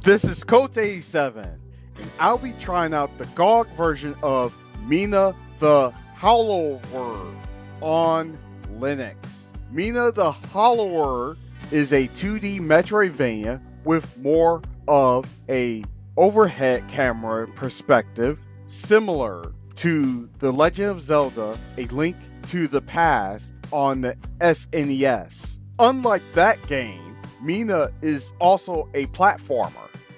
This is Coach87, and I'll be trying out the GOG version of Mina the Hollower on Linux. Mina the Hollower is a 2D Metroidvania with more of a overhead camera perspective, similar to The Legend of Zelda: A Link to the Past on the SNES. Unlike that game, Mina is also a platformer.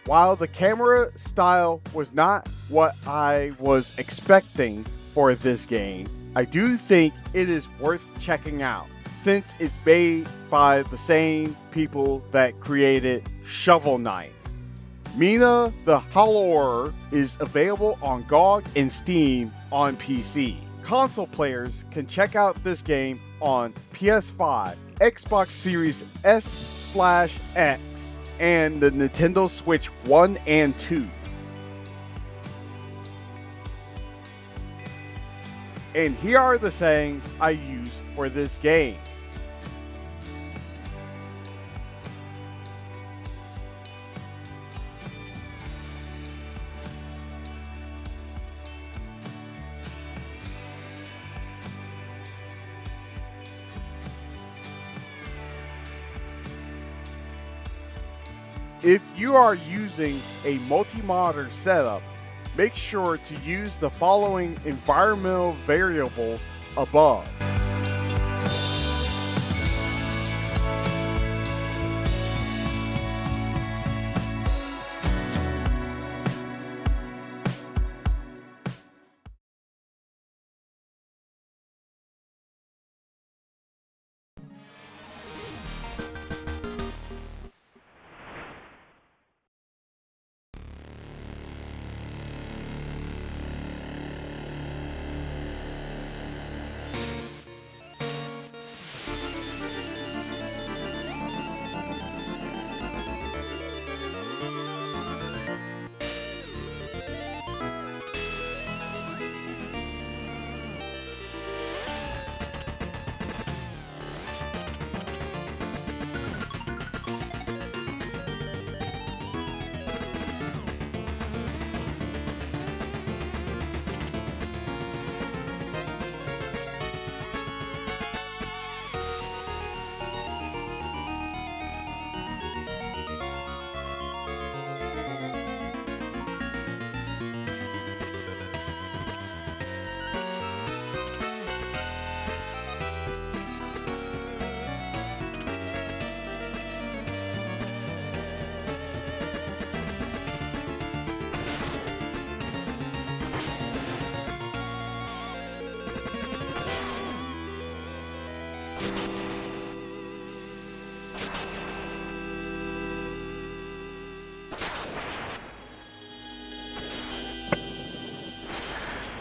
While the camera style was not what I was expecting for this game, I do think it is worth checking out since it's made by the same people that created Shovel Knight. Mina the Hollower is available on GOG and Steam on PC. Console players can check out this game on PS5, Xbox Series S/X, and the Nintendo Switch 1 and 2. And here are the settings I use for this game. If you are using a multi-monitor setup, make sure to use the following environmental variables above.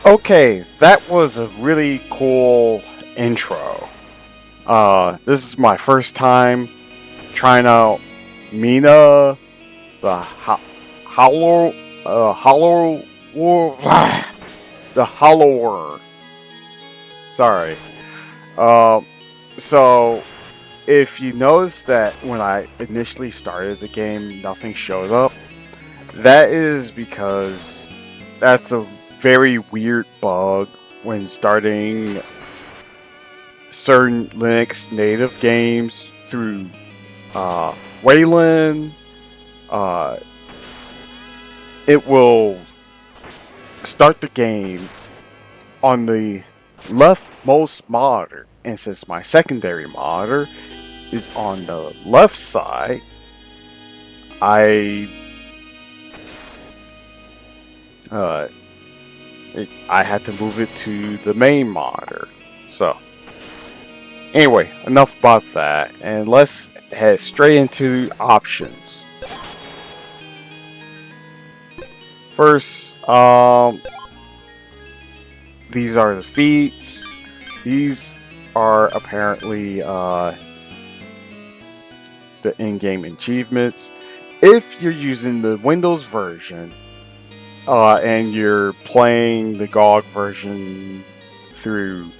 Okay, that was a really cool intro. This is my first time trying out Mina the Hollow, the Hollower. Sorry. So if you notice that when I initially started the game, nothing showed up, that is because that's a very weird bug when starting certain Linux native games through Wayland. It will start the game on the leftmost monitor, and since my secondary monitor is on the left side, I had to move it to the main monitor. So, anyway, enough about that, and let's head straight into options. First, these are the feats. These are apparently the in-game achievements. If you're using the Windows version, and you're playing the GOG version through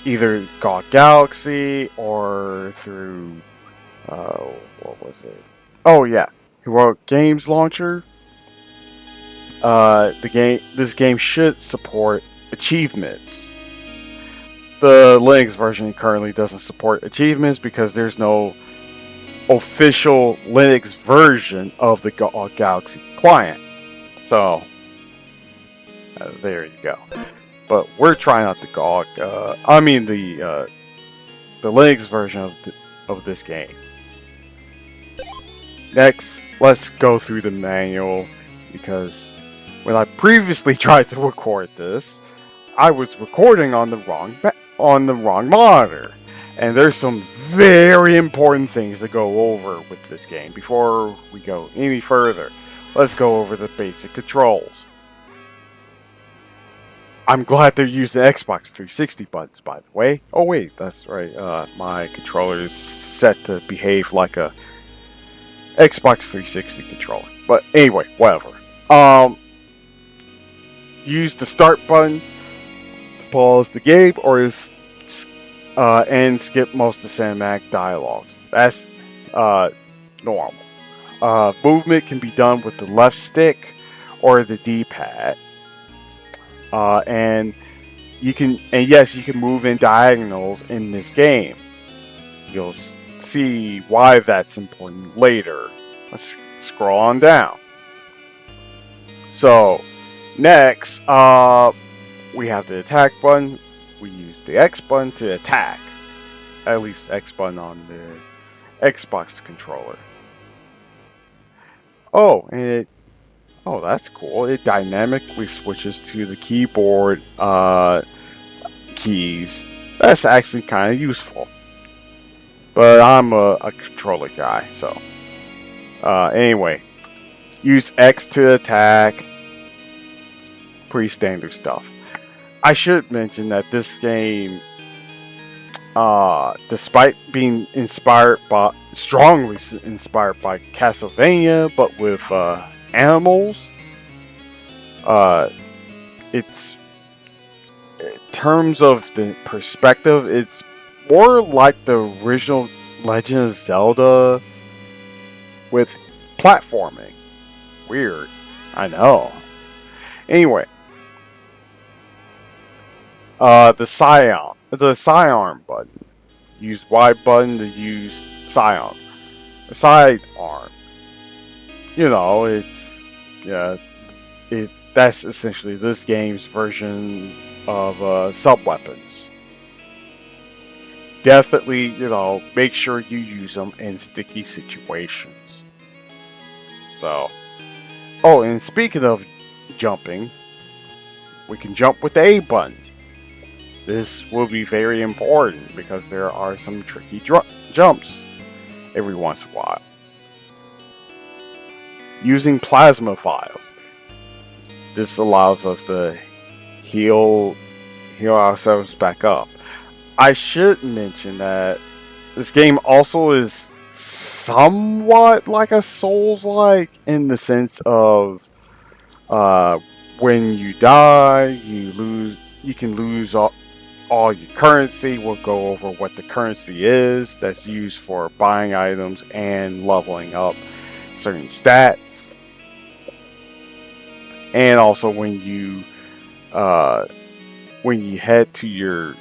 either GOG Galaxy or through what was it? Oh yeah, Heroic Games Launcher. This game should support achievements. The Linux version currently doesn't support achievements because there's no official Linux version of the Galaxy client. So there you go. But we're trying out the GOG. The Linux version of this game. Next, let's go through the manual because when I previously tried to record this, I was recording on the wrong monitor, and there's some very important things to go over with this game. Before we go any further, let's go over the basic controls. I'm glad they're using Xbox 360 buttons, by the way. Oh wait, that's right. My controller is set to behave like a Xbox 360 controller. But anyway, whatever. Use the start button to pause the game, and skip most of the cinematic dialogues. That's normal. Movement can be done with the left stick or the D-pad. And you can move in diagonals in this game. You'll see why that's important later. Let's scroll on down. So, next, we have the attack button. We use the X button to attack. At least X button on the Xbox controller. Oh, that's cool. It dynamically switches to the keyboard keys. That's actually kind of useful. But I'm a controller guy, so. Anyway, use X to attack. Pretty standard stuff. I should mention that this game, despite being strongly inspired by Castlevania, but with animals, it's, in terms of the perspective, it's more like the original Legend of Zelda with platforming. Weird, I know. Anyway, the sidearm button. Use Y button to use sidearm. The sidearm. That's essentially this game's version of sub-weapons. Definitely, make sure you use them in sticky situations. So, and speaking of jumping, we can jump with the A button. This will be very important because there are some tricky jumps every once in a while. Using plasma files. This allows us to heal ourselves back up. I should mention that this game also is somewhat like a Souls-like in the sense of when you die, you can lose all your currency. We'll go over what the currency is that's used for buying items and leveling up certain stats. And also when you head to your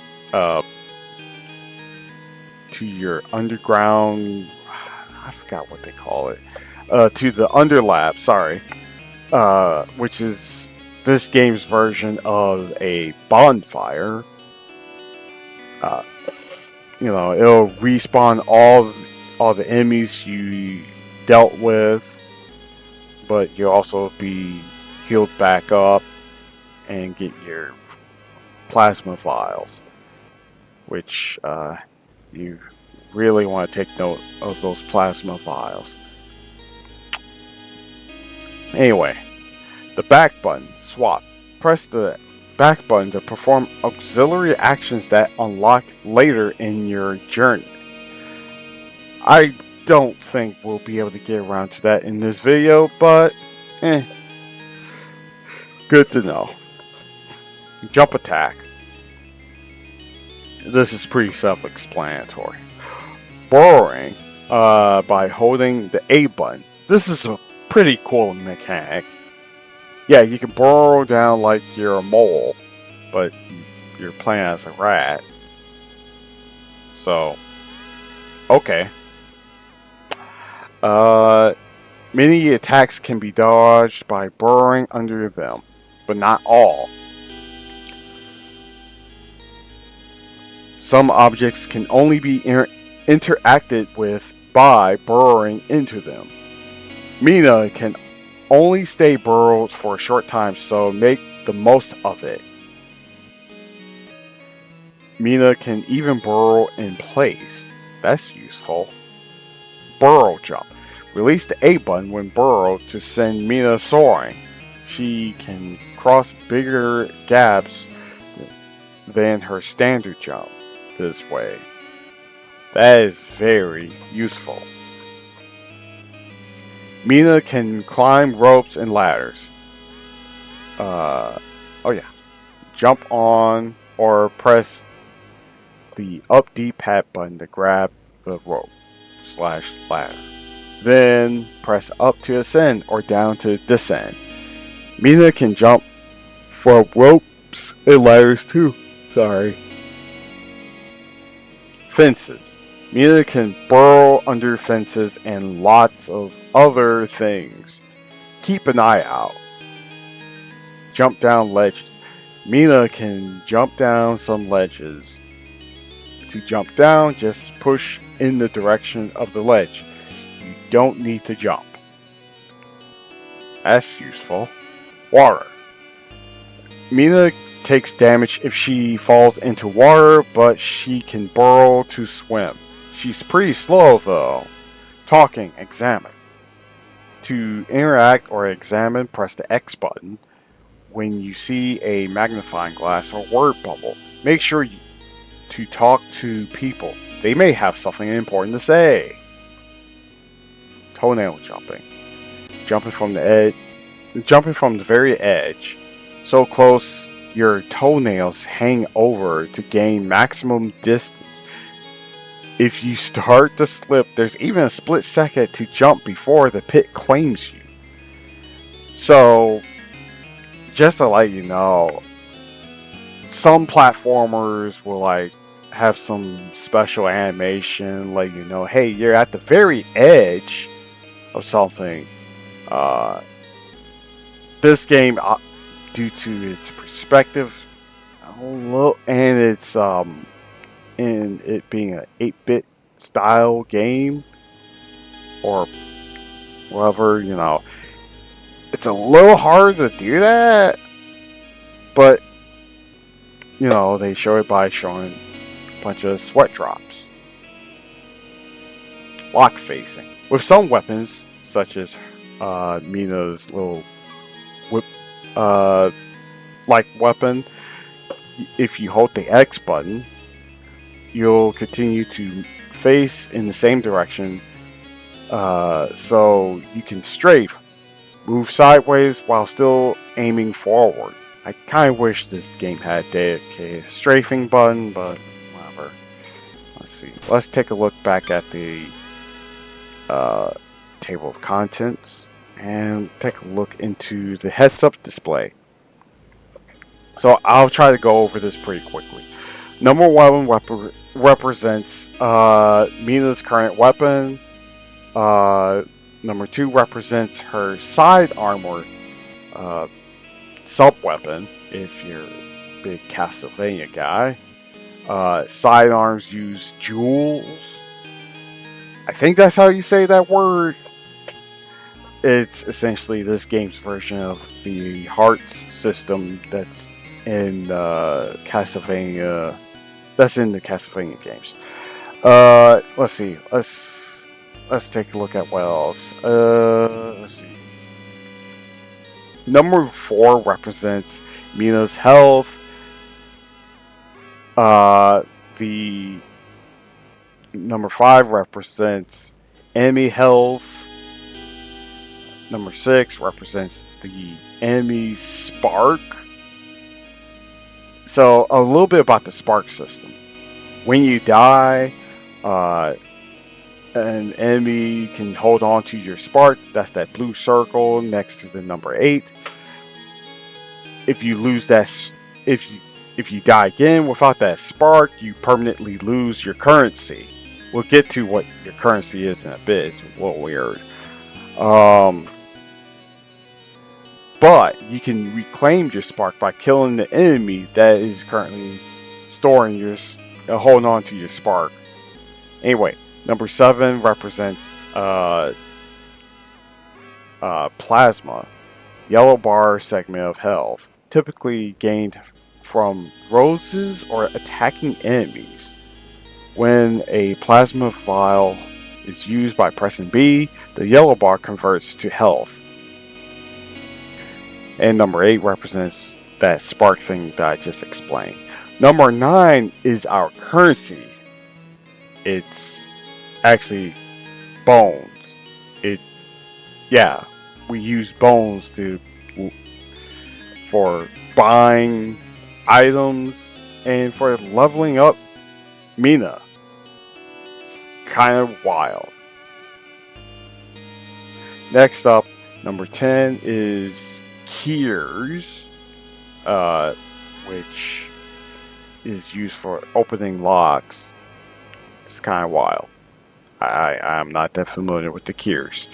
underground, I forgot what they call it, to the Underlab, sorry, which is this game's version of a bonfire. It'll respawn all the enemies you dealt with, but you'll also be healed back up and get your plasma vials, which you really want to take note of those plasma vials. Anyway, the back button, swap. Press the back button to perform auxiliary actions that unlock later in your journey. I don't think we'll be able to get around to that in this video, but good to know. Jump attack. This is pretty self-explanatory. Borrowing by holding the A button. this is a pretty cool mechanic. Yeah, you can burrow down like you're a mole, but you're playing as a rat. So, okay. Many attacks can be dodged by burrowing under them, but not all. Some objects can only be interacted with by burrowing into them. Mina can only stay burrowed for a short time, so make the most of it. Mina can even burrow in place. That's useful. Burrow jump. Release the A button when burrowed to send Mina soaring. She can cross bigger gaps than her standard jump this way. That is very useful. Mina can climb ropes and ladders. Oh yeah. Jump on or press the up D-pad button to grab the rope / ladder. Then press up to ascend or down to descend. Mina can jump from ropes and ladders too. Sorry. Fences. Mina can burrow under fences and lots of other things. Keep an eye out. Jump down ledges. Mina can jump down some ledges. To jump down, just push in the direction of the ledge. You don't need to jump. That's useful. Water. Mina takes damage if she falls into water, but she can burrow to swim. She's pretty slow though. Talking, examine. To interact or examine, press the X button. When you see a magnifying glass or word bubble, make sure to talk to people. They may have something important to say. Toenail jumping. Jumping from the very edge. So close your toenails hang over to gain maximum distance. If you start to slip, there's even a split second to jump before the pit claims you. So, just to let you know, some platformers will have some special animation, let you know, hey, you're at the very edge of something. This game, due to its perspective, and its in it being an 8-bit style game, or whatever, it's a little hard to do that. But they show it by showing a bunch of sweat drops. Lock facing. With some weapons, such as Mina's little whip weapon, if you hold the X button, you'll continue to face in the same direction, so you can strafe, move sideways while still aiming forward. I kind of wish this game had a dedicated strafing button, but whatever. Let's see. Let's take a look back at the table of contents and take a look into the heads-up display. So I'll try to go over this pretty quickly. Number 1 represents Mina's current weapon. Number 2 represents her side armor sub-weapon, if you're a big Castlevania guy. Sidearms use jewels. I think that's how you say that word. It's essentially this game's version of the hearts system that's in Castlevania. That's in the Castlevania games. Let's see. Let's take a look at what else. Let's see. Number 4 represents Mina's health. The number 5 represents enemy health. Number 6 represents the enemy's spark. So, a little bit about the spark system. When you die, An enemy can hold on to your spark. That's that blue circle next to the number 8. If you lose that, if you die again without that spark, you permanently lose your currency. We'll get to what your currency is in a bit. It's a little weird. But you can reclaim your spark by killing the enemy that is currently storing your, holding on to your spark. Anyway, number 7 represents plasma, yellow bar segment of health, typically gained from roses or attacking enemies. When a plasma vial is used by pressing B, the yellow bar converts to health. And number 8 represents that spark thing that I just explained. Number 9 is our currency. It's actually bones. We use bones for buying items and for leveling up Mina. It's kind of wild. Next up, number 10 is Keys, which is used for opening locks. It's kind of wild. I'm not that familiar with the Keys.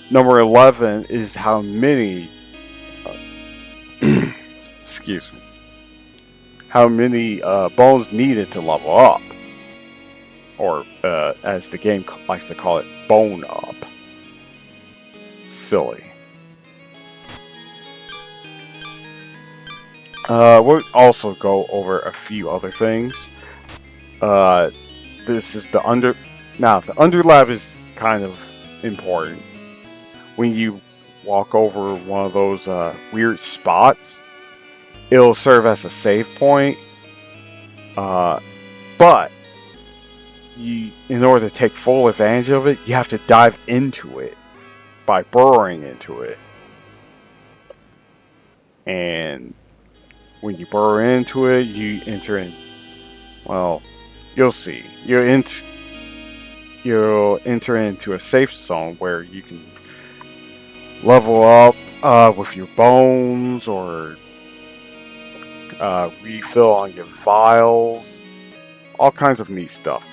Number 11 is how many excuse me, how many bones needed to level up, or as the game likes to call it, bone up. Silly. We'll also go over a few other things. This is the underlap is kind of important. When you walk over one of those weird spots, it'll serve as a save point. But in order to take full advantage of it, you have to dive into it by burrowing into it. And when you burrow into it, you enter in. Well, you'll see. You'll enter into a safe zone where you can level up with your bones or refill on your vials. All kinds of neat stuff.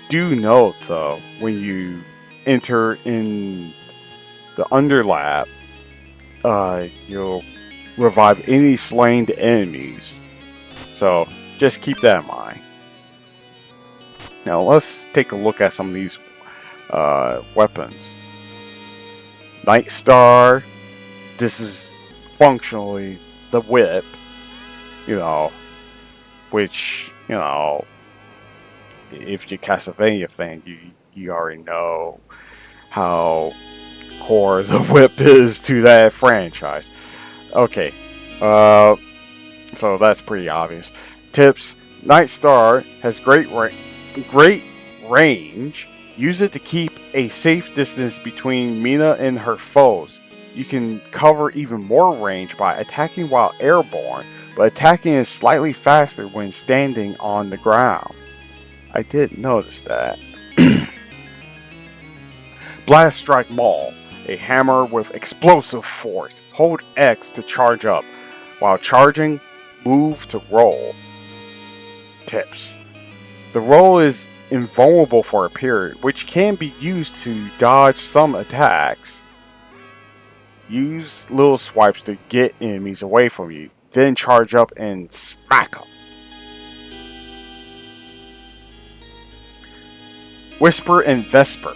Do note though, when you enter in the underlap, you'll revive any slain enemies. So just keep that in mind. Now let's take a look at some of these weapons. Night Star. This is functionally the whip. Which, if you're a Castlevania fan, you already know how core the whip is to that franchise. Okay, so that's pretty obvious. Tips: Night Star has great range. Use it to keep a safe distance between Mina and her foes. You can cover even more range by attacking while airborne, but attacking is slightly faster when standing on the ground. I did notice that. Blast Strike Maul, a hammer with explosive force. Hold X to charge up. While charging, move to roll. Tips: the roll is invulnerable for a period, which can be used to dodge some attacks. Use little swipes to get enemies away from you, then charge up and smack them. Whisper and Vesper,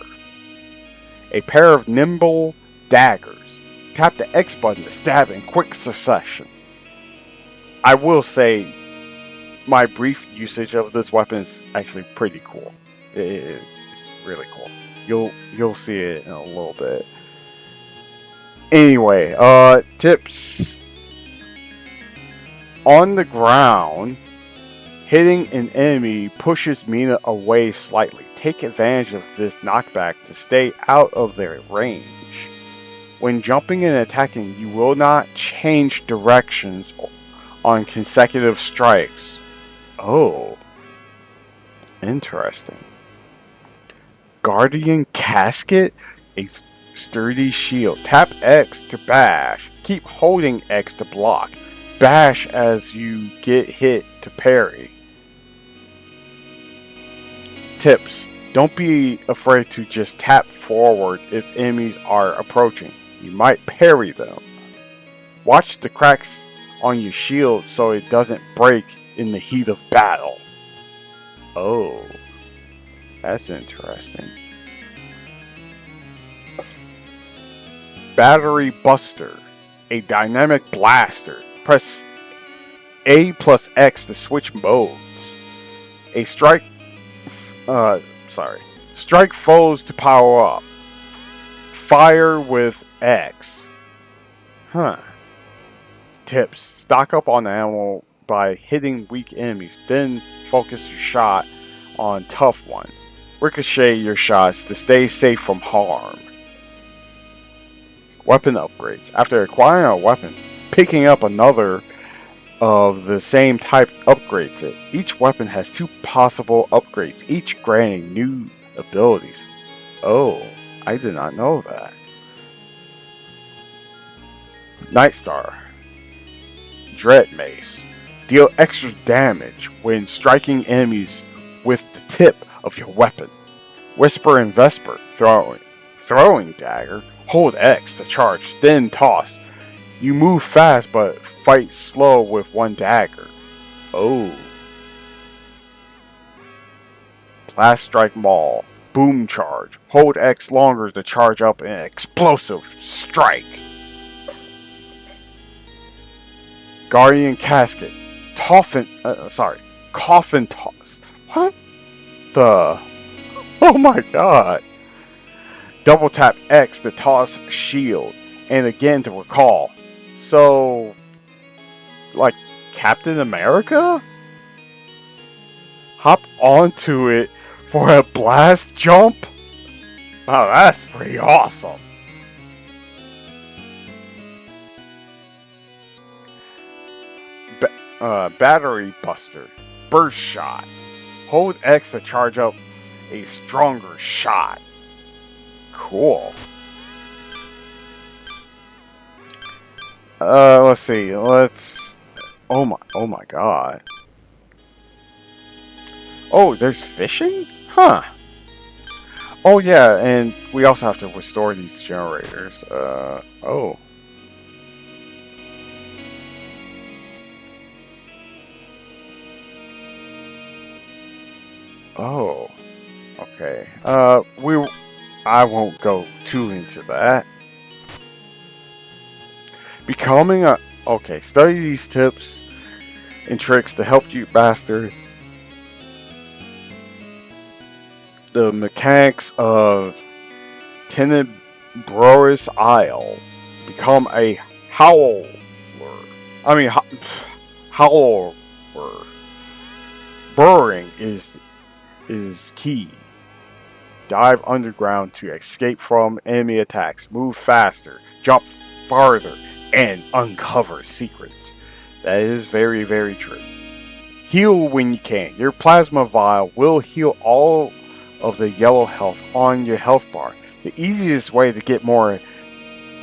a pair of nimble daggers. Tap the X button to stab in quick succession. I will say, my brief usage of this weapon is actually pretty cool. It's really cool. You'll see it in a little bit. Anyway, tips. On the ground, hitting an enemy pushes Mina away slightly. Take advantage of this knockback to stay out of their range. When jumping and attacking, you will not change directions on consecutive strikes. Oh, interesting. Guardian Casket, a sturdy shield. Tap X to bash. Keep holding X to block. Bash as you get hit to parry. Tips. Don't be afraid to just tap forward if enemies are approaching. You might parry them. Watch the cracks on your shield so it doesn't break in the heat of battle. Oh, that's interesting. Battery Buster, a dynamic blaster. Press A plus X to switch modes. A strike foes to power up. Fire with X. Tips. Stock up on ammo by hitting weak enemies, then focus your shot on tough ones. Ricochet your shots to stay safe from harm. Weapon upgrades. After acquiring a weapon, picking up another of the same type upgrades it. Each weapon has 2 possible upgrades, each granting new abilities. Oh, I did not know that. Nightstar. Dread Mace. Deal extra damage when striking enemies with the tip of your weapon. Whisper and Vesper. Throwing dagger. Hold X to charge, then toss. You move fast but fight slow with one dagger. Oh. Blast Strike Maul. Boom charge. Hold X longer to charge up an explosive strike. Guardian Casket. Coffin Toss. What the? Oh my god. Double tap X to toss shield, and again to recall. So, like Captain America? Hop onto it for a blast jump? Oh, that's pretty awesome. Battery Buster. Burst Shot. Hold X to charge up a stronger shot. Cool. Let's see. Oh my god. Oh, there's fishing? Huh. Oh yeah, and we also have to restore these generators. Oh. Oh. Okay. I won't go too into that. Okay, study these tips and tricks to help you master the mechanics of Tenebro's Isle. Become a howler. Howler. Burrowing is key. Dive underground to escape from enemy attacks. Move faster. Jump farther. And uncover secrets. That is very, very true. Heal when you can. Your plasma vial will heal all of the yellow health on your health bar. The easiest way to get more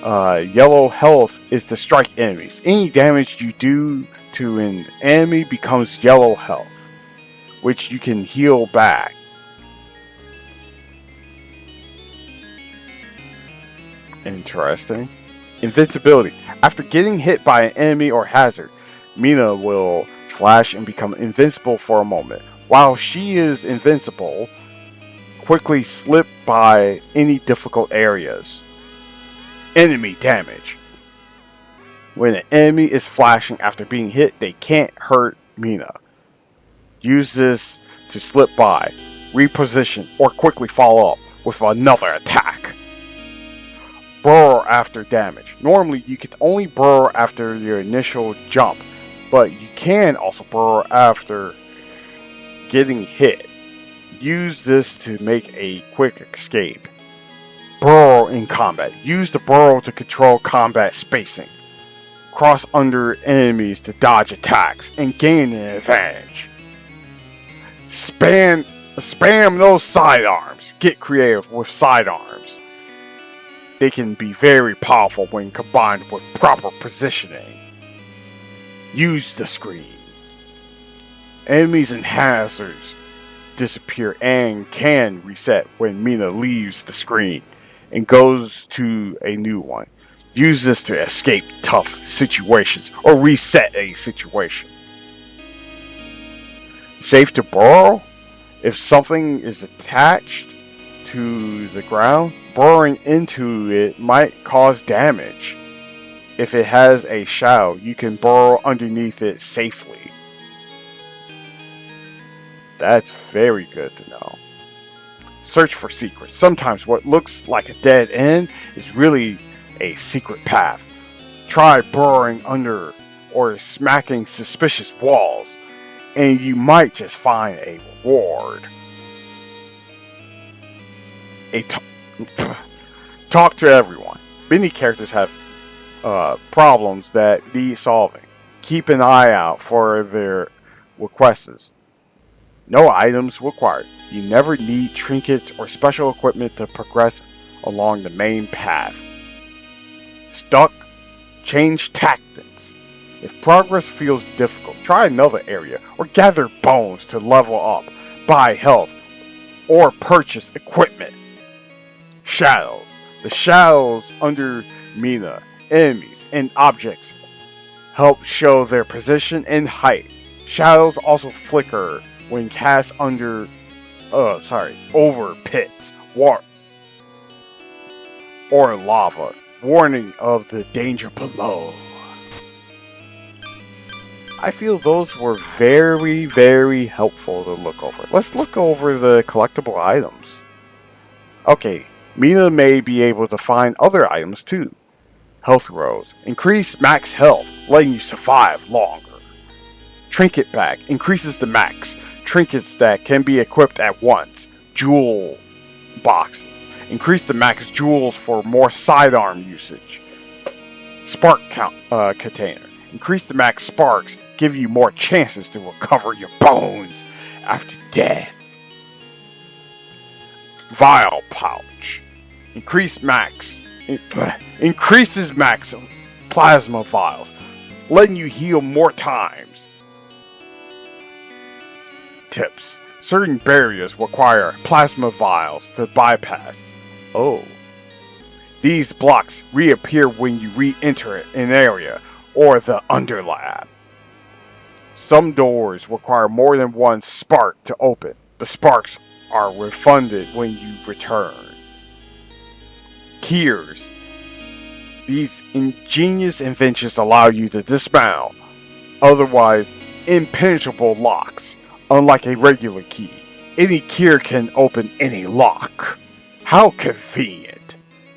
yellow health is to strike enemies. Any damage you do to an enemy becomes yellow health, which you can heal back. Interesting. Invincibility. After getting hit by an enemy or hazard, Mina will flash and become invincible for a moment. While she is invincible, quickly slip by any difficult areas. Enemy damage. When an enemy is flashing after being hit, they can't hurt Mina. Use this to slip by, reposition, or quickly follow up with another attack. Burrow after damage. Normally, you can only burrow after your initial jump, but you can also burrow after getting hit. Use this to make a quick escape. Burrow in combat. Use the burrow to control combat spacing. Cross under enemies to dodge attacks and gain an advantage. Spam Spam those sidearms. Get creative with sidearms. They can be very powerful when combined with proper positioning. Use the screen. Enemies and hazards disappear and can reset when Mina leaves the screen and goes to a new one. Use this to escape tough situations or reset a situation. Safe to burrow? If something is attached to the ground, burrowing into it might cause damage. If it has a shadow, you can burrow underneath it safely. That's very good to know. Search for secrets. Sometimes what looks like a dead end is really a secret path. Try burrowing under or smacking suspicious walls, and you might just find a reward. Talk to everyone. Many characters have problems that need solving. Keep an eye out for their requests. No items required. You never need trinkets or special equipment to progress along the main path. Stuck? Change tactics. If progress feels difficult, try another area or gather bones to level up, buy health, or purchase equipment. Shadows. The shadows under Mina, enemies, and objects help show their position and height. Shadows also flicker when cast over pits, or lava, warning of the danger below. I feel those were very, very helpful to look over. Let's look over the collectible items. Okay, Mina may be able to find other items too. Health rows. Increase max health, letting you survive longer. Trinket bag. Increases the max. Trinkets that can be equipped at once. Jewel boxes. Increase the max jewels for more sidearm usage. Spark container. Increase the max sparks. Give you more chances to recover your bones after death. Vial pouch. Increases max plasma vials, letting you heal more times. Tips. Certain barriers require plasma vials to bypass. Oh. These blocks reappear when you re-enter an area or the underlab. Some doors require more than one spark to open. The sparks are refunded when you return. Keys. These ingenious inventions allow you to dismount otherwise impenetrable locks. Unlike a regular key, any key can open any lock. How convenient.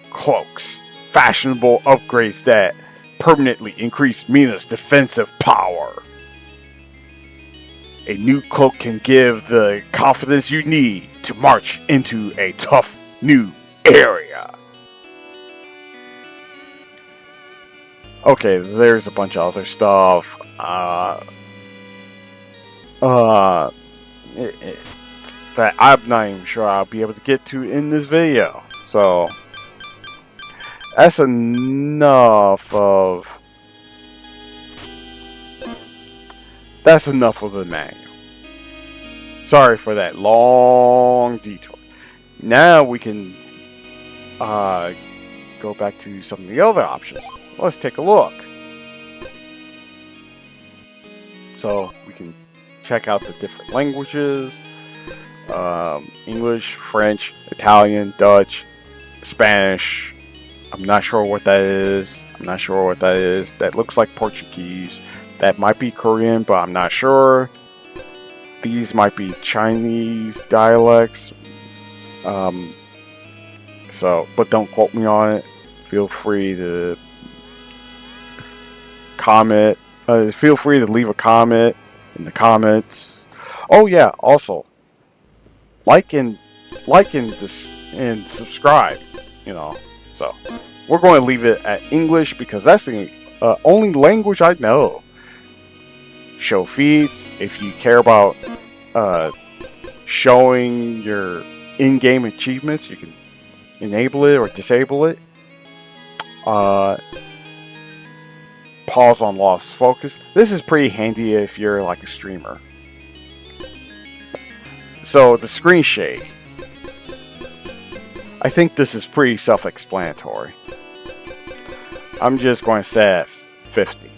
Cloaks. Fashionable upgrades that permanently increase Mina's defensive power. A new cloak can give the confidence you need to march into a tough new area. Okay, there's a bunch of other stuff. That I'm not even sure I'll be able to get to in this video. So that's enough of the manual. Sorry for that long detour. Now we can go back to some of the other options. Let's take a look. So we can check out the different languages. English, French, Italian, Dutch, Spanish. I'm not sure what that is. That looks like Portuguese. That might be Korean, but I'm not sure. These might be Chinese dialects. But don't quote me on it. Feel free to comment. Feel free to leave a comment in the comments. Oh yeah, also like and subscribe. So we're going to leave it at English because that's the only language I know. Show Feats if you care about showing your in-game achievements. You can enable it or disable it. Pause on lost focus. This is pretty handy if you're like a streamer. So the screen shade. I think this is pretty self-explanatory. I'm just going to set at 50.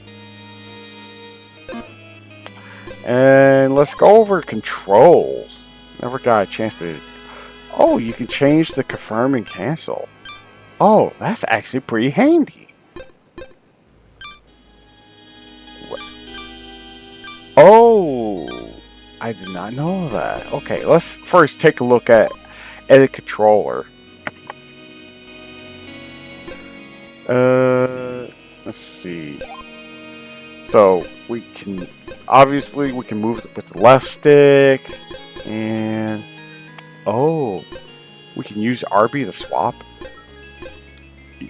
And let's go over controls. Never got a chance to... Oh, you can change the confirm and cancel. Oh, that's actually pretty handy. Oh, I did not know that. Okay, let's first take a look at edit controller. Let's see. So we can obviously we can move with the left stick, and oh, we can use RB to swap.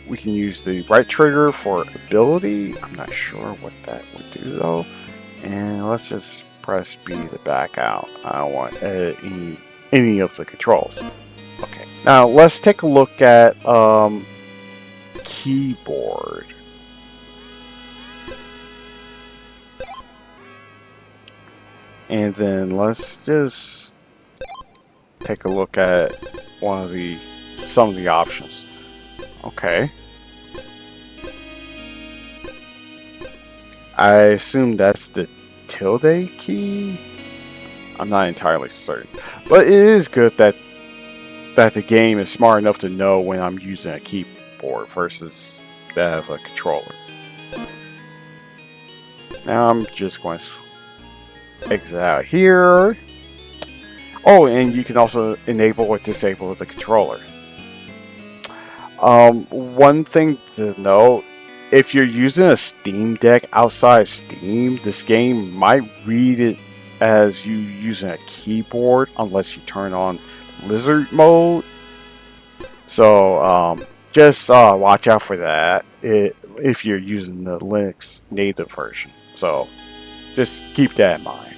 We can use the right trigger for ability. I'm not sure what that would do though. And let's just press B to back out. I don't want to edit any of the controls. Okay, now let's take a look at keyboard. And then let's just take a look at some of the options. Okay. I assume that's the tilde key. I'm not entirely certain, but it is good that the game is smart enough to know when I'm using a keyboard versus that of a controller. Now I'm just going to exit out here. Oh, and you can also enable or disable the controller. One thing to note. If you're using a Steam Deck outside of Steam, this game might read it as you using a keyboard unless you turn on lizard mode. So just watch out for that if you're using the Linux native version. So just keep that in mind.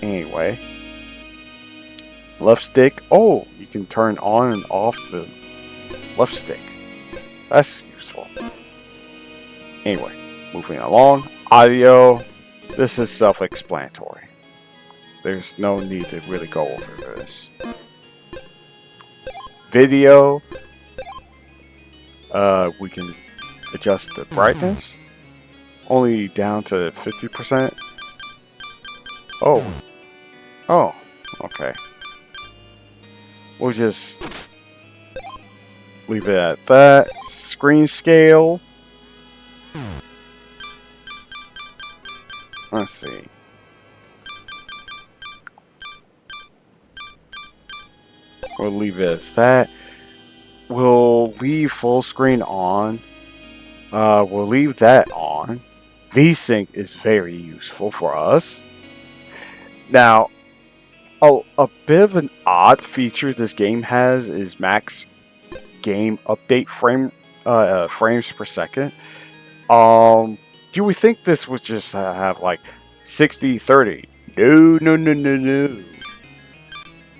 Anyway, left stick. Oh, you can turn on and off the left stick. That's useful. Anyway, moving along. Audio. This is self-explanatory. There's no need to really go over this. Video. We can adjust the brightness. Only down to 50%. Oh. Oh. Okay. We'll just leave it at that. Screen scale. Let's see. We'll leave it as that. We'll leave full screen on. We'll leave that on. VSync is very useful for us. Now, a bit of an odd feature this game has is max game update frames per second. You would think this would just have like 60-30. No.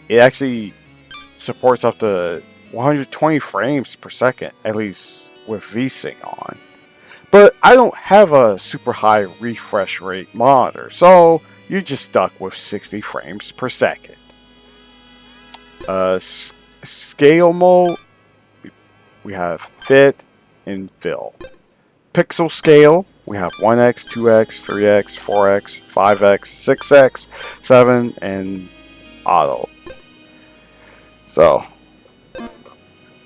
It actually supports up to 120 frames per second, at least with VSync on. But I don't have a super high refresh rate monitor, so you're just stuck with 60 frames per second. Scale mode. We have fit and fill. Pixel scale, we have 1x, 2x, 3x, 4x, 5x, 6x, 7, and auto. So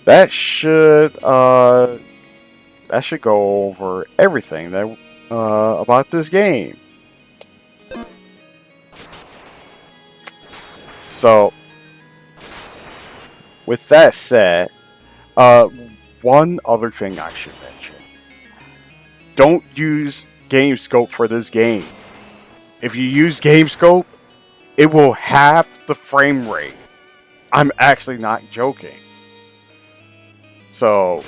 that should go over everything that about this game. So with that said, one other thing I should mention. Don't use Gamescope for this game. If you use Gamescope, it will halve the frame rate. I'm actually not joking. So,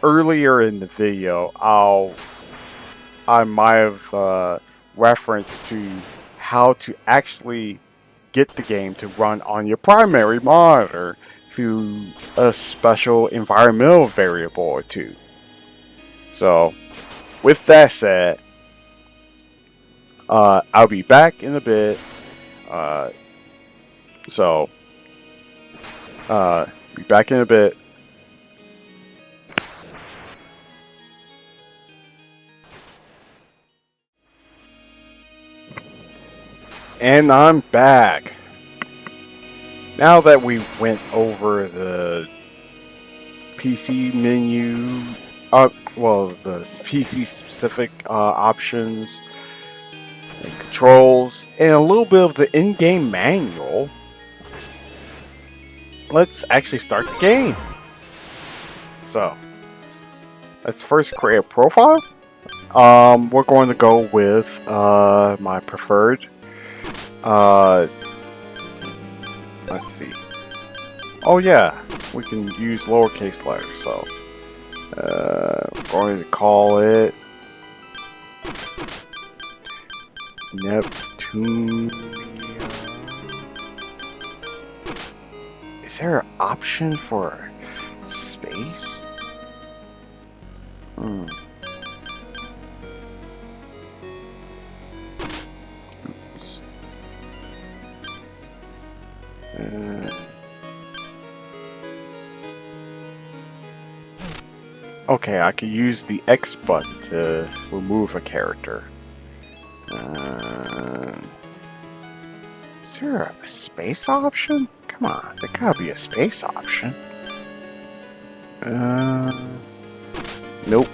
earlier in the video, I might have referenced to how to actually get the game to run on your primary monitor through a special environmental variable or two. So, with that said, I'll be back in a bit. Be back in a bit. And I'm back. Now that we went over the PC menu, the PC specific options and controls, and a little bit of the in-game manual, let's actually start the game. So, let's first create a profile. We're going to go with my preferred. Let's see. Oh yeah, we can use lowercase letters. So, we're going to call it Neptune. Is there an option for space? Oops. Okay, I can use the X button to remove a character. Is there a space option? Come on, there gotta be a space option. Nope.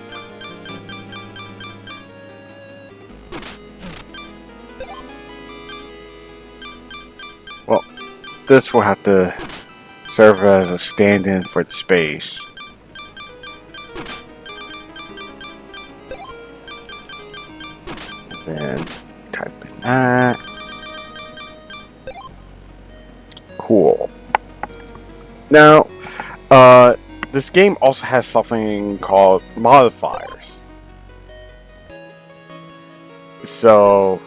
Well, this will have to serve as a stand-in for the space. Then type in that. Cool. Now, this game also has something called modifiers. So,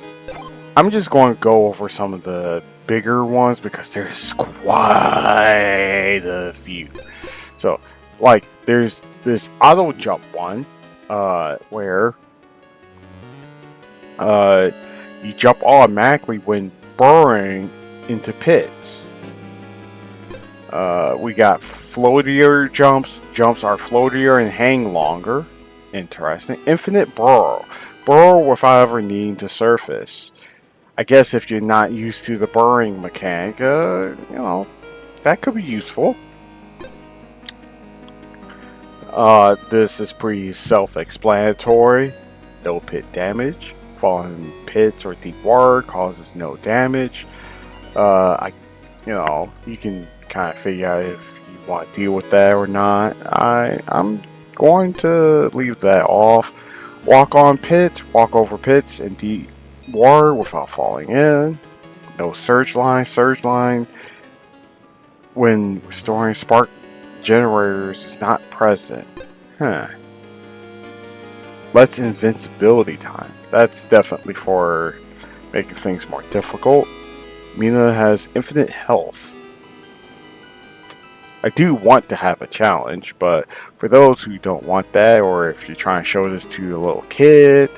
I'm just going to go over some of the bigger ones because there's quite a few. So, like, there's this auto jump one, where you jump automatically when burrowing into pits. We got floatier jumps. Jumps are floatier and hang longer. Interesting. Infinite burrow. Burrow without ever needing to surface. I guess if you're not used to the burrowing mechanic, that could be useful. This is pretty self-explanatory. No pit damage. Falling in pits or deep water causes no damage. You can kind of figure out if you want to deal with that or not. I'm going to leave that off. Walk on pits, walk over pits in deep water without falling in. No surge line. Surge line when restoring spark generators is not present. Less invincibility time. That's definitely for making things more difficult. Mina has infinite health. I do want to have a challenge, but for those who don't want that, or if you're trying to show this to a little kid,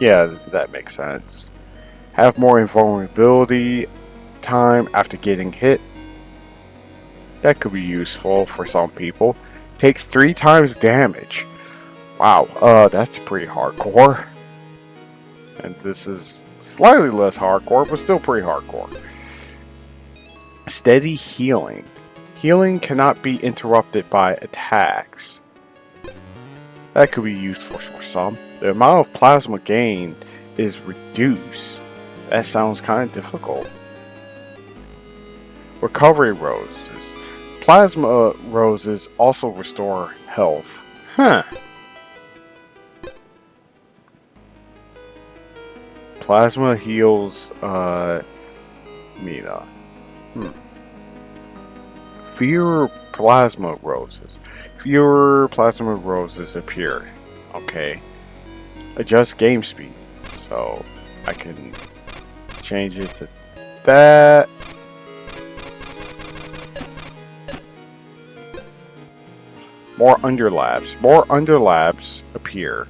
yeah, that makes sense. Have more invulnerability time after getting hit. That could be useful for some people. Take 3 times damage. Wow, that's pretty hardcore. And this is slightly less hardcore, but still pretty hardcore. Steady healing. Healing cannot be interrupted by attacks. That could be useful for some. The amount of plasma gained is reduced. That sounds kind of difficult. Recovery roses. Plasma roses also restore health. Plasma heals Mina. Fewer plasma roses. Fewer plasma roses appear. Okay. Adjust game speed. So I can change it to that. More underlaps. More underlaps appear.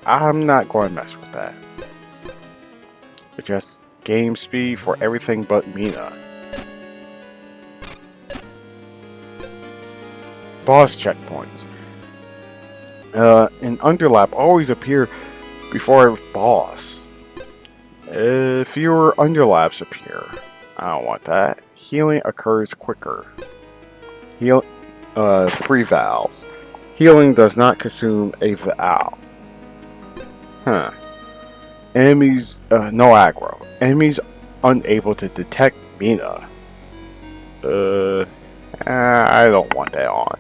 I'm not going to mess with that. Adjust game speed for everything but Mina. Boss checkpoints. An underlap always appear before a boss. Fewer underlaps appear. I don't want that. Healing occurs quicker. Free valves. Healing does not consume a valve. Huh. Enemies, no aggro. Enemies unable to detect Mina. I don't want that on.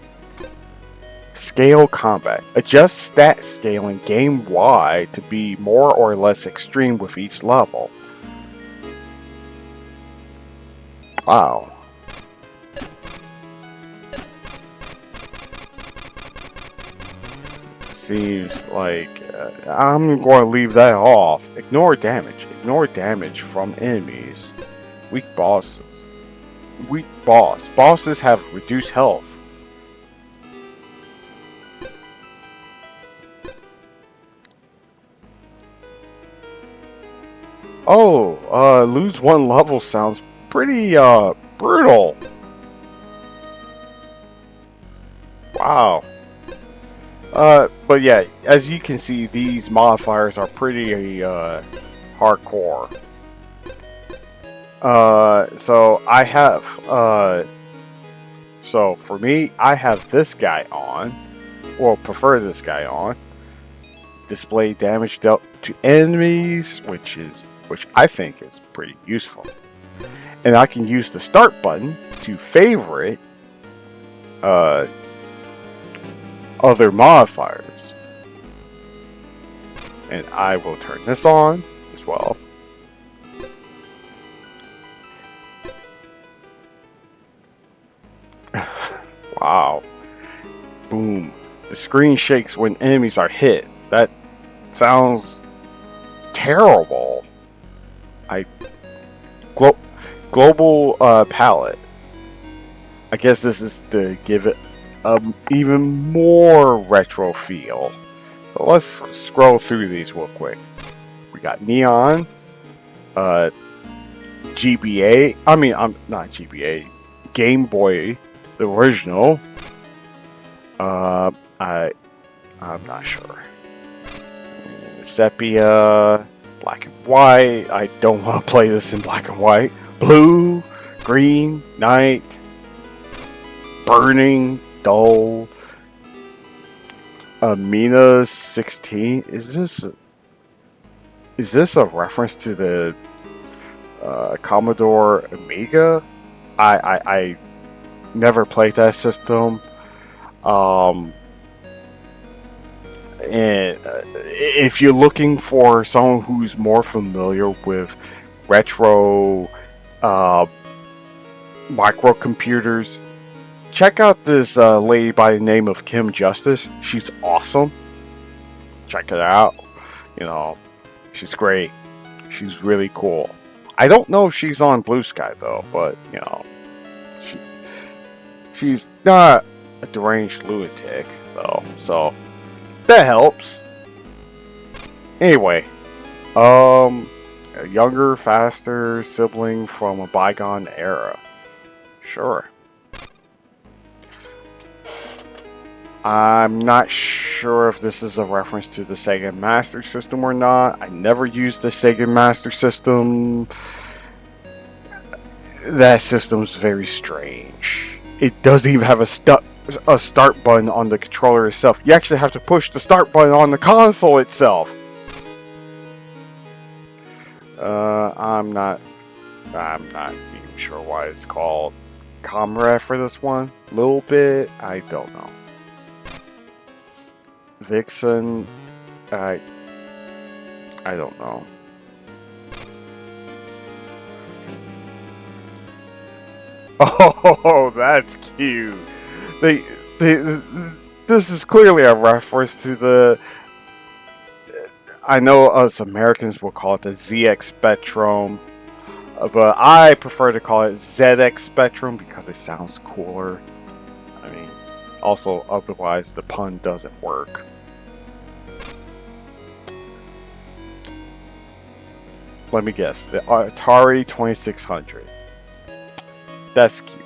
Scale combat. Adjust stat scaling game-wide to be more or less extreme with each level. Wow. Seems like I'm going to leave that off. Ignore damage. Ignore damage from enemies. Weak bosses. Weak boss. Bosses have reduced health. Oh, lose one level sounds pretty brutal. Wow. But yeah, as you can see, these modifiers are pretty hardcore. So I have so for me, I have this guy on. Well, prefer this guy on. Display damage dealt to enemies, which I think is pretty useful. And I can use the start button to favorite other modifiers. And I will turn this on as well. Wow. Boom. The screen shakes when enemies are hit. That sounds terrible. Global palette. I guess this is to give it even more retro feel. So let's scroll through these real quick. We got Neon, GBA. I'm not GBA. Game Boy, the original. I'm not sure. Sepia, black and white. I don't want to play this in black and white. Blue, green, night, burning, dull. Mina 16. Is this a reference to the Commodore Amiga? I never played that system. And if you're looking for someone who's more familiar with retro microcomputers, check out this lady by the name of Kim Justice. She's awesome. Check it out. You know, she's great. She's really cool. I don't know if she's on Blue Sky though, but you know, she's not a deranged lunatic though, so that helps. Anyway, a younger, faster sibling from a bygone era. Sure. I'm not sure if this is a reference to the Sega Master System or not. I never used the Sega Master System. That system's very strange. It doesn't even have a start button on the controller itself. You actually have to push the start button on the console itself. I'm not even sure why it's called Comrade for this one. A little bit, I don't know. Vixen, I don't know. Oh, that's cute. This is clearly a reference to the I know us Americans will call it the ZX Spectrum, but I prefer to call it ZX Spectrum because it sounds cooler. I mean, also otherwise the pun doesn't work. Let me guess, the Atari 2600. That's cute.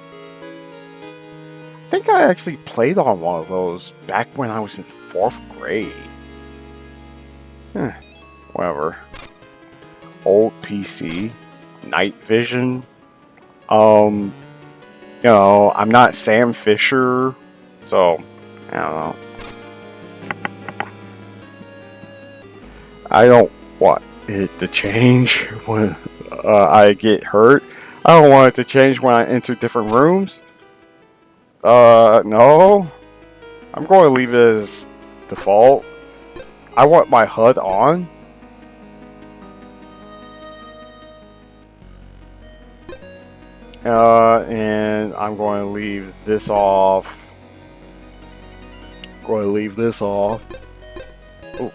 I think I actually played on one of those back when I was in 4th grade. Whatever. Old PC, night vision. You know, I'm not Sam Fisher, so I don't know. I don't want it to change when I get hurt. I don't want it to change when I enter different rooms. No. I'm going to leave it as default. I want my HUD on. And I'm going to leave this off. Going to leave this off. Oh.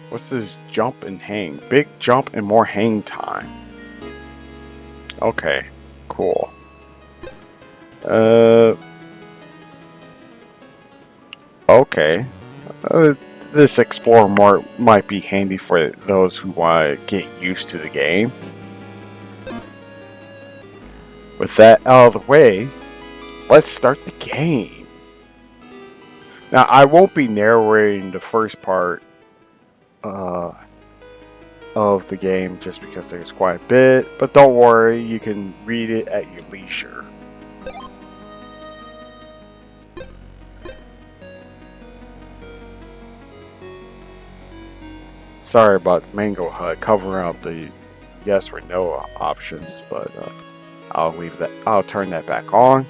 What's this jump and hang? Big jump and more hang time. Okay, cool. Okay. This Explorer Mart might be handy for those who want to get used to the game. With that out of the way, let's start the game. Now, I won't be narrating the first part of the game just because there's quite a bit, but don't worry, you can read it at your leisure. Sorry about Mango HUD covering up the yes or no options, but I'll leave that. I'll turn that back on.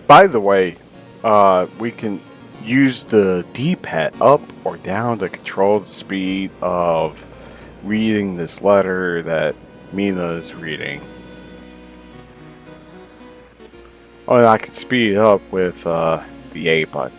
By the way, we can use the D-pad up or down to control the speed of reading this letter that Mina is reading. Oh, and I can speed it up with the A button.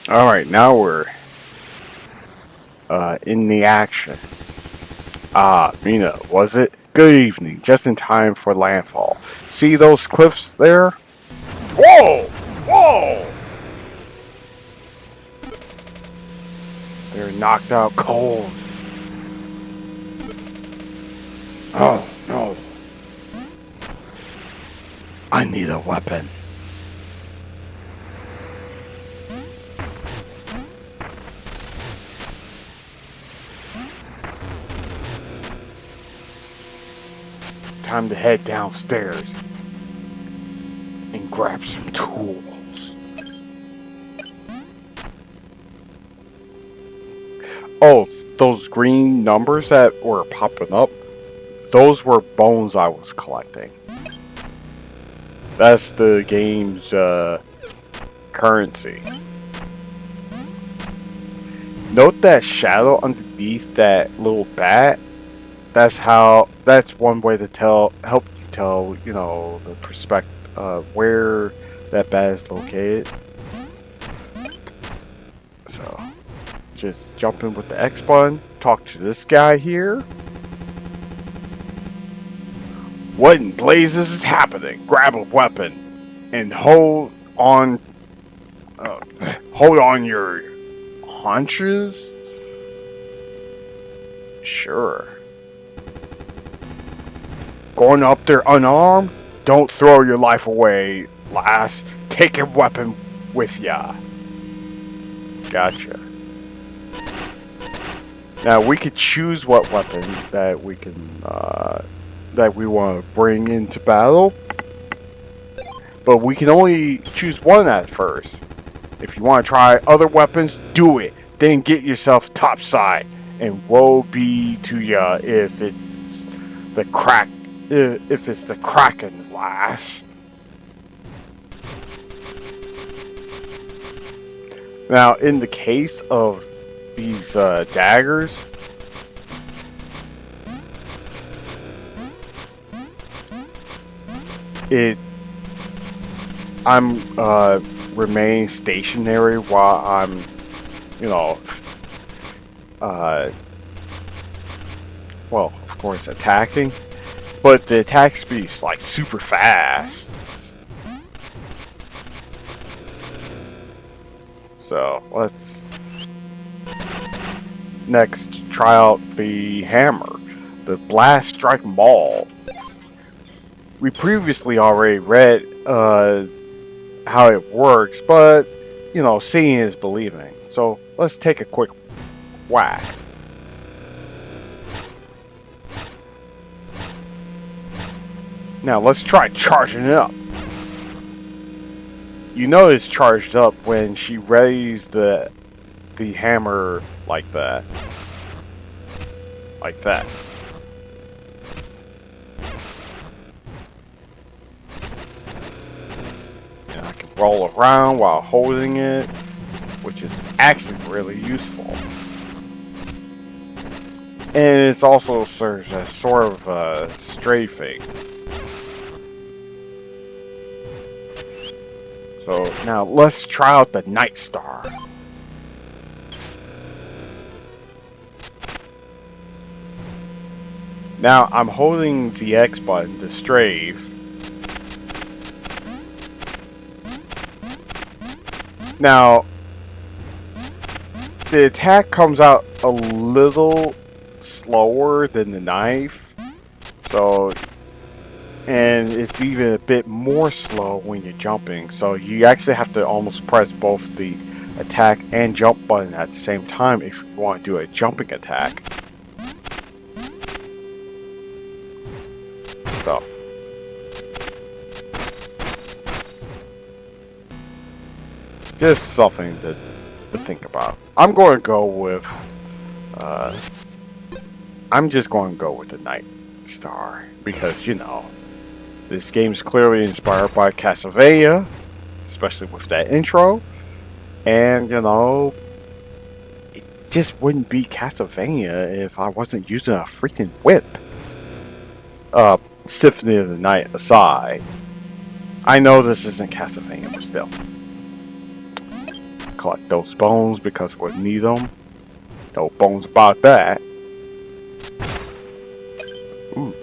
Alright, now we're in the action. Ah, Mina, was it? Good evening, just in time for landfall. See those cliffs there? Whoa! Whoa! They're knocked out cold. Oh, no. I need a weapon. Time to head downstairs and grab some tools. Oh, those green numbers that were popping up, those were bones I was collecting. That's the game's currency. Note that shadow underneath that little bat. That's one way to help you tell, you know, the perspective where that bat is located. So, just jump in with the X button, talk to this guy here. What in blazes is happening? Grab a weapon and hold on your haunches? Sure. Going up there unarmed? Don't throw your life away, lass. Take a weapon with ya. Gotcha. Now we could choose what weapon that we can that we want to bring into battle, but we can only choose one at first. If you want to try other weapons, do it. Then get yourself topside, and woe be to ya if it's the Kraken, lass. Now, in the case of these daggers, I'm remain stationary while I'm, well, of course, attacking, but the attack speed is like super fast. So let's next try out the hammer, the blast strike maul. We previously already read how it works, but seeing is believing. So let's take a quick whack. Now let's try charging it up. You know it's charged up when she raised the hammer like that. Like that. And I can roll around while holding it, which is actually really useful. And it also serves as sort of a strafing. So now let's try out the Night Star. Now I'm holding the X button to strafe. Now the attack comes out a little slower than the knife. So, and it's even a bit more slow when you're jumping. So you actually have to almost press both the attack and jump button at the same time if you want to do a jumping attack. So, just something to think about. I'm going to go with, I'm just going to go with the Night Star because, this game is clearly inspired by Castlevania, especially with that intro. And, it just wouldn't be Castlevania if I wasn't using a freaking whip. Symphony of the Night aside, I know this isn't Castlevania, but still. Collect those bones because we'll need them. No bones about that. Ooh.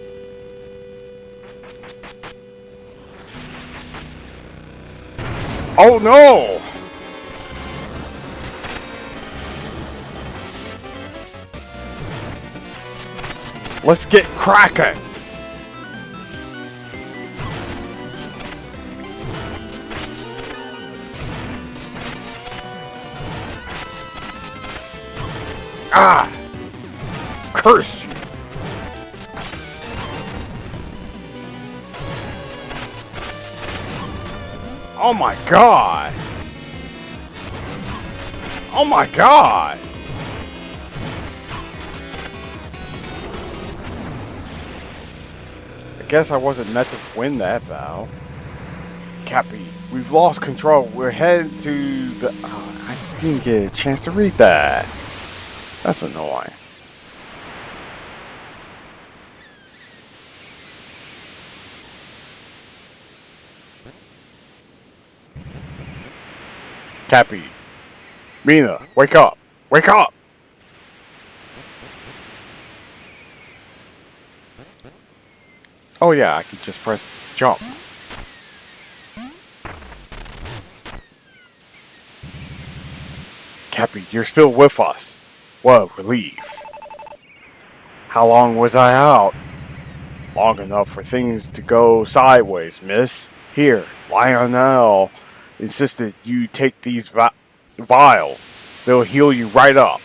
Oh no! Let's get Kraken! Ah! Curse you! Oh my god! Oh my god! I guess I wasn't meant to win that battle. Cappy, we've lost control. We're headed to the... Oh, I didn't get a chance to read that. That's annoying. Cappy, Mina, wake up! Wake up! Oh yeah, I can just press jump. Cappy, you're still with us. What a relief. How long was I out? Long enough for things to go sideways, miss. Here, Lionel insisted you take these vials. They'll heal you right up.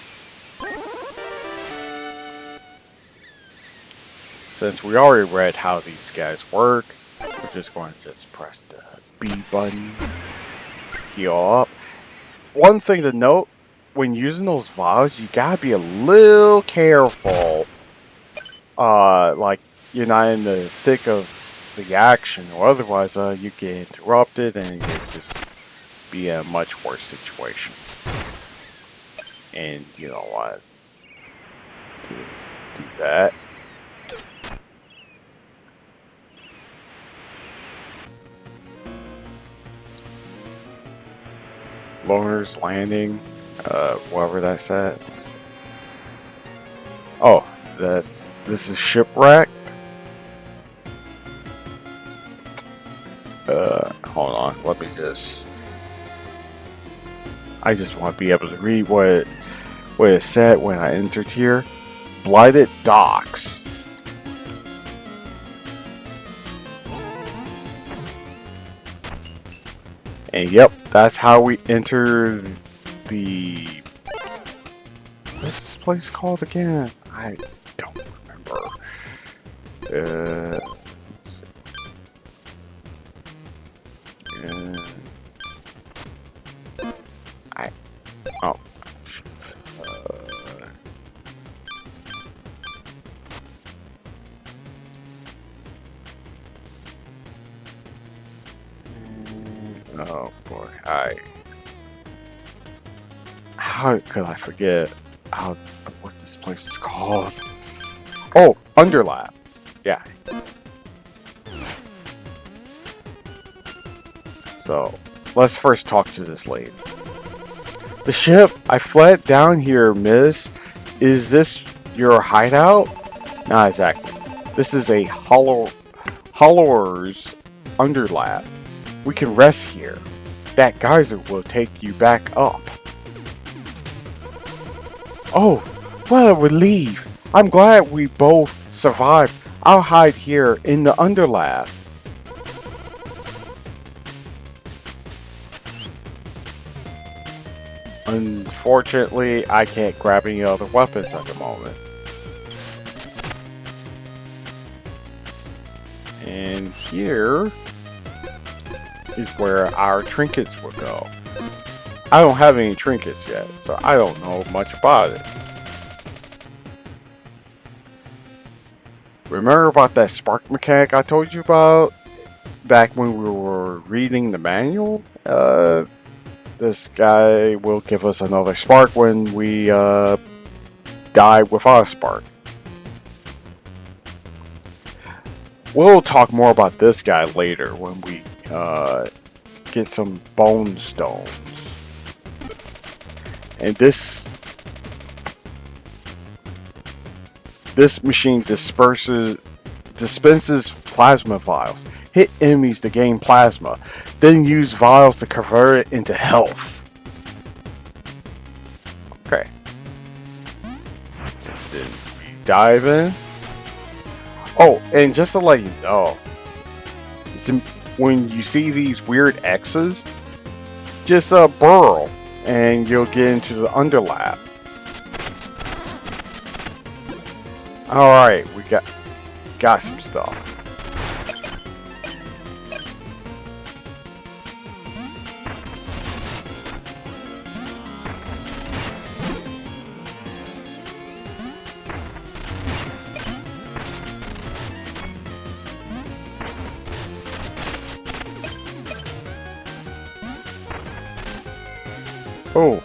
Since we already read how these guys work, we're just going to just press the B button. Heal up. One thing to note, when using those vials, you gotta be a little careful. Like, you're not in the thick of the action, or otherwise you get interrupted and you just be in a much worse situation. And you know what? Do that. Loner's Landing, whatever that's at. Oh, this is Shipwreck. Hold on, let me just. I just want to be able to read what it said when I entered here. Blighted Docks. And yep, that's how we enter the... What's this place called again? I don't remember. Let's see. Oh. Oh boy, how could I forget what this place is called? Oh, Underlap. Yeah. So, let's first talk to this lady. The ship, I fled down here, miss. Is this your hideout? Not exactly. This is a hollower's underlap. We can rest here. That geyser will take you back up. Oh, what a relief. I'm glad we both survived. I'll hide here in the underlap. Unfortunately, I can't grab any other weapons at the moment. And here is where our trinkets will go. I don't have any trinkets yet, so I don't know much about it. Remember about that spark mechanic I told you about back when we were reading the manual? This guy will give us another spark when we die without a spark. We'll talk more about this guy later when we get some bone stones. And this machine dispenses plasma vials. Hit enemies to gain plasma, then use vials to convert it into health. Okay. Then we dive in. Oh, and just to let you know, when you see these weird X's, just burrow and you'll get into the underlap. Alright, we got some stuff. Oh,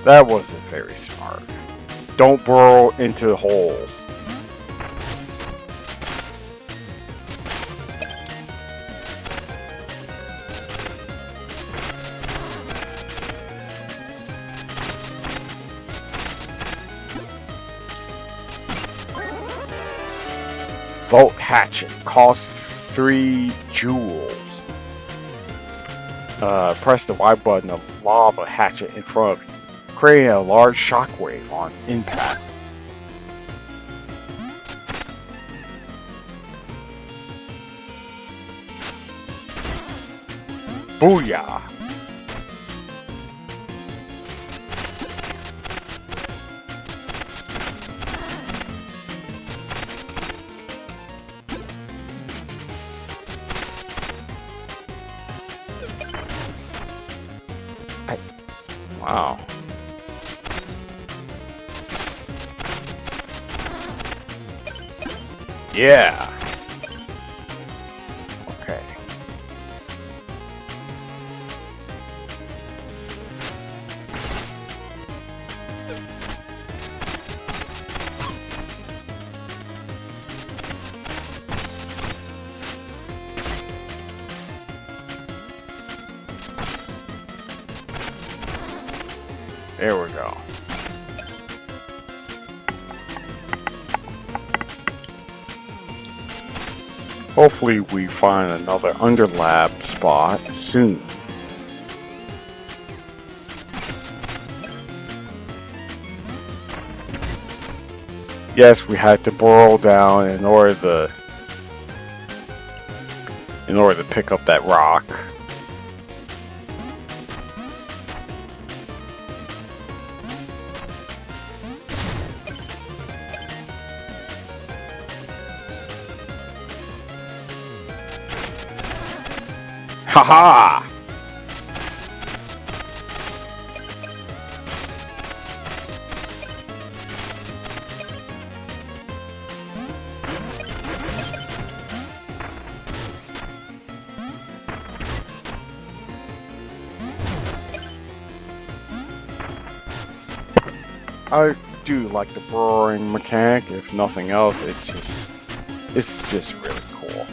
that wasn't very smart. Don't burrow into holes. hatchet. Costs 3 jewels. Press the Y button to lob a hatchet in front of you, creating a large shockwave on impact. Booyah! Wow. Yeah. Okay. There we go. Hopefully we find another underlab spot soon. Yes, we had to burrow down in order to pick up that rock. Haha! I do like the burrowing mechanic. If nothing else, it's just really cool.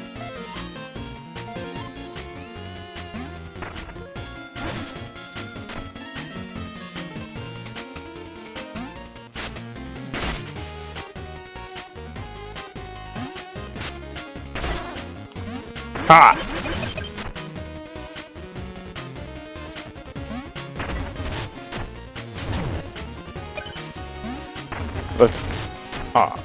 Ha! Let's... Ah.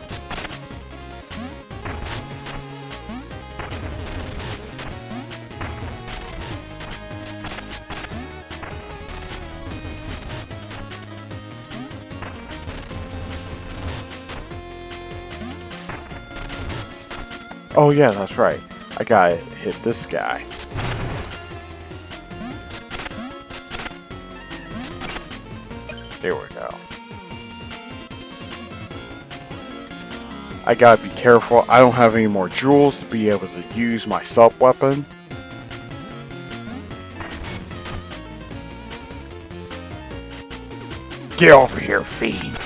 Oh yeah, that's right. I gotta hit this guy. There we go. I gotta be careful. I don't have any more jewels to be able to use my sub-weapon. Get over here, fiend!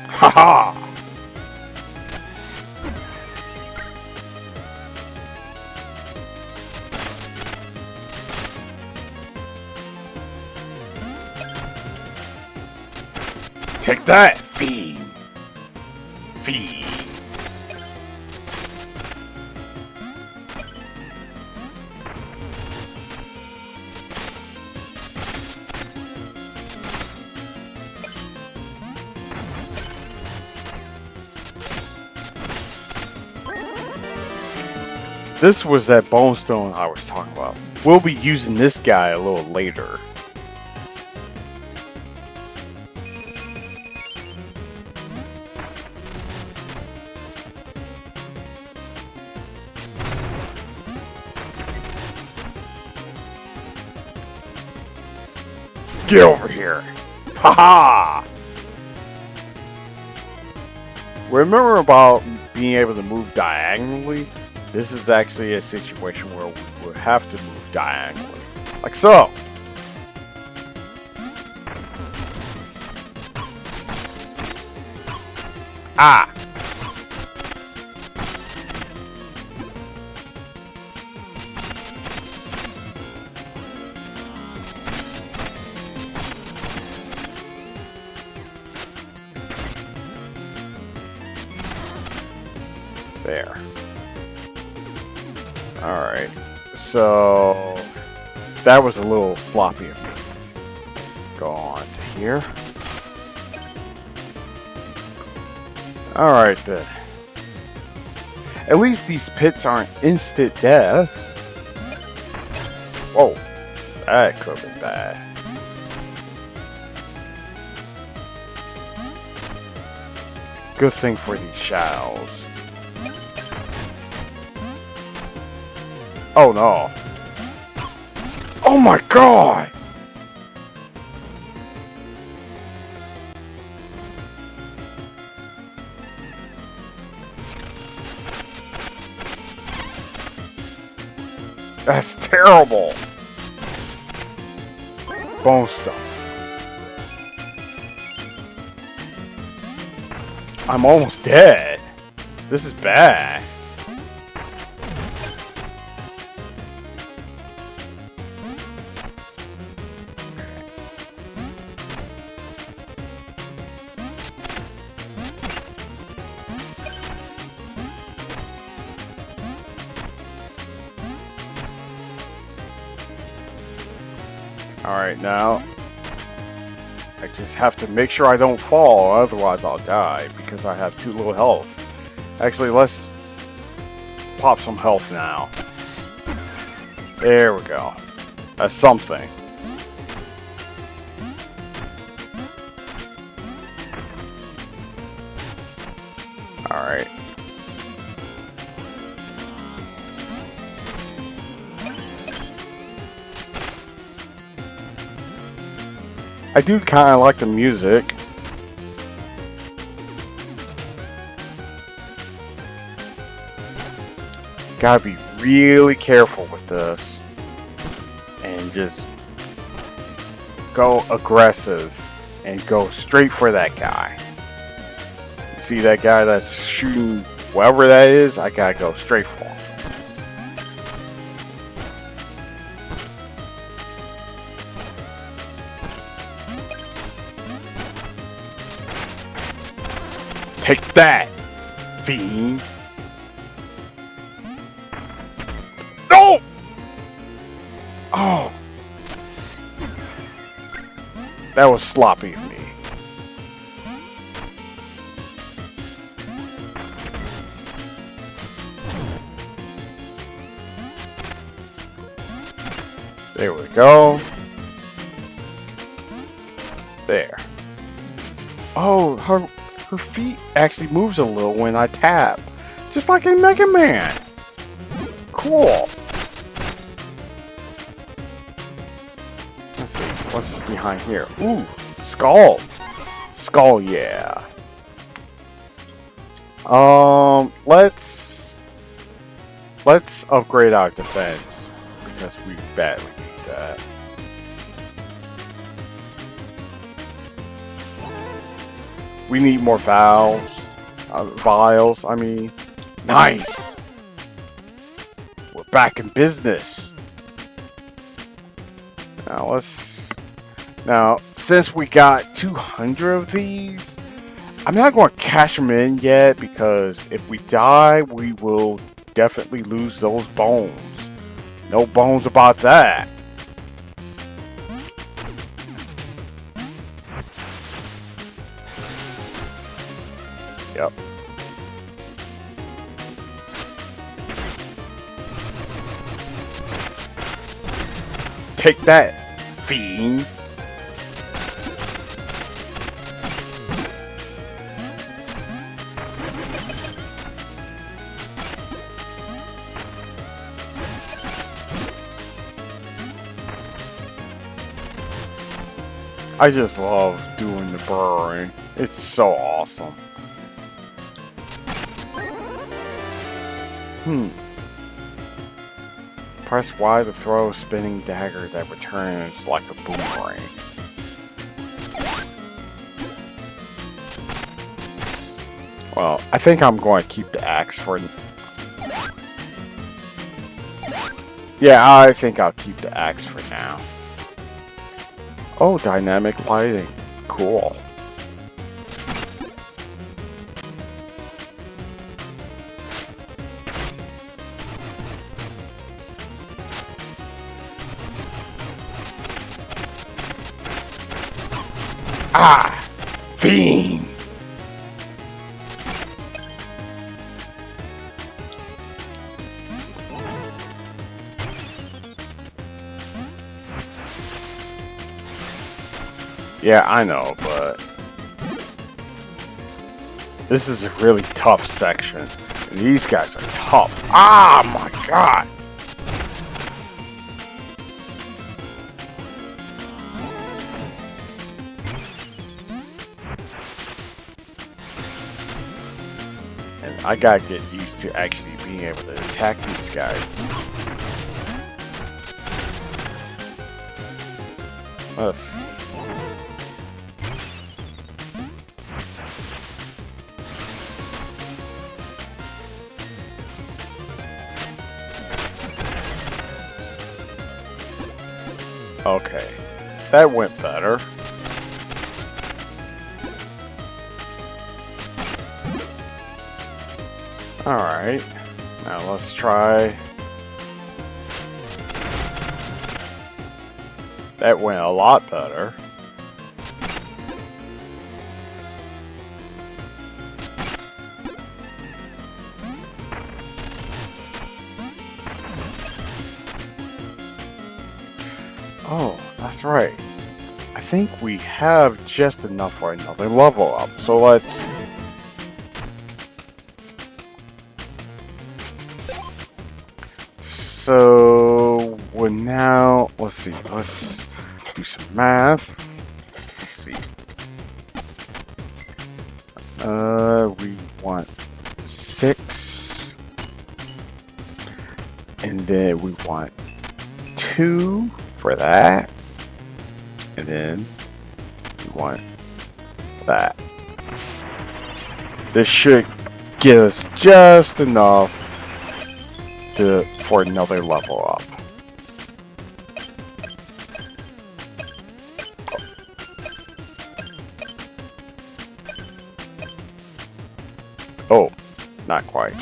Haha! Take that, fiend! Fiend! This was that bone stone I was talking about. We'll be using this guy a little later. Get over here! Haha! Remember about being able to move diagonally? This is actually a situation where we would have to move diagonally. Like so! Ah! There. Alright. So that was a little sloppy of me. Let's go on to here. Alright then. At least these pits aren't instant death. Whoa. That could have been bad. Good thing for these shadows. Oh no. Oh my god! That's terrible! Bone stuff. I'm almost dead. This is bad. Alright, now I just have to make sure I don't fall, otherwise I'll die because I have too little health. Actually, let's pop some health now. There we go. That's something. Alright. I do kind of like the music. Gotta be really careful with this. And just go aggressive and go straight for that guy. You see that guy that's shooting whatever that is? I gotta go straight for him. Take that, fiend! No! Oh! That was sloppy of me. There we go. There. Oh, her feet actually moves a little when I tap. Just like in Mega Man. Cool. Let's see, what's behind here? Ooh, skull. Skull, yeah. Let's upgrade our defense because we badly need that. We need more vials. I mean. Nice! We're back in business. Now, since we got 200 of these, I'm not going to cash them in yet because if we die, we will definitely lose those bones. No bones about that. Yep. Take that, fiend. I just love doing the burrowing. It's so awesome. Press Y to throw a spinning dagger that returns like a boomerang. Well, I think I'm going to keep the axe for... Yeah, I think I'll keep the axe for now. Oh, dynamic lighting. Cool. Ah! Fiend! Yeah, I know, but this is a really tough section. And these guys are tough. Ah, my God! And I gotta get used to actually being able to attack these guys. Let's see. Okay, that went better. Alright, now let's try. That went a lot better. Oh, that's right. I think we have just enough for another level up, so let's... So, we're now... Let's see, let's do some math. Let's see. We want 6. And then we want 2 for that. And then we want that. This should get us just enough for another level up. Oh, not quite.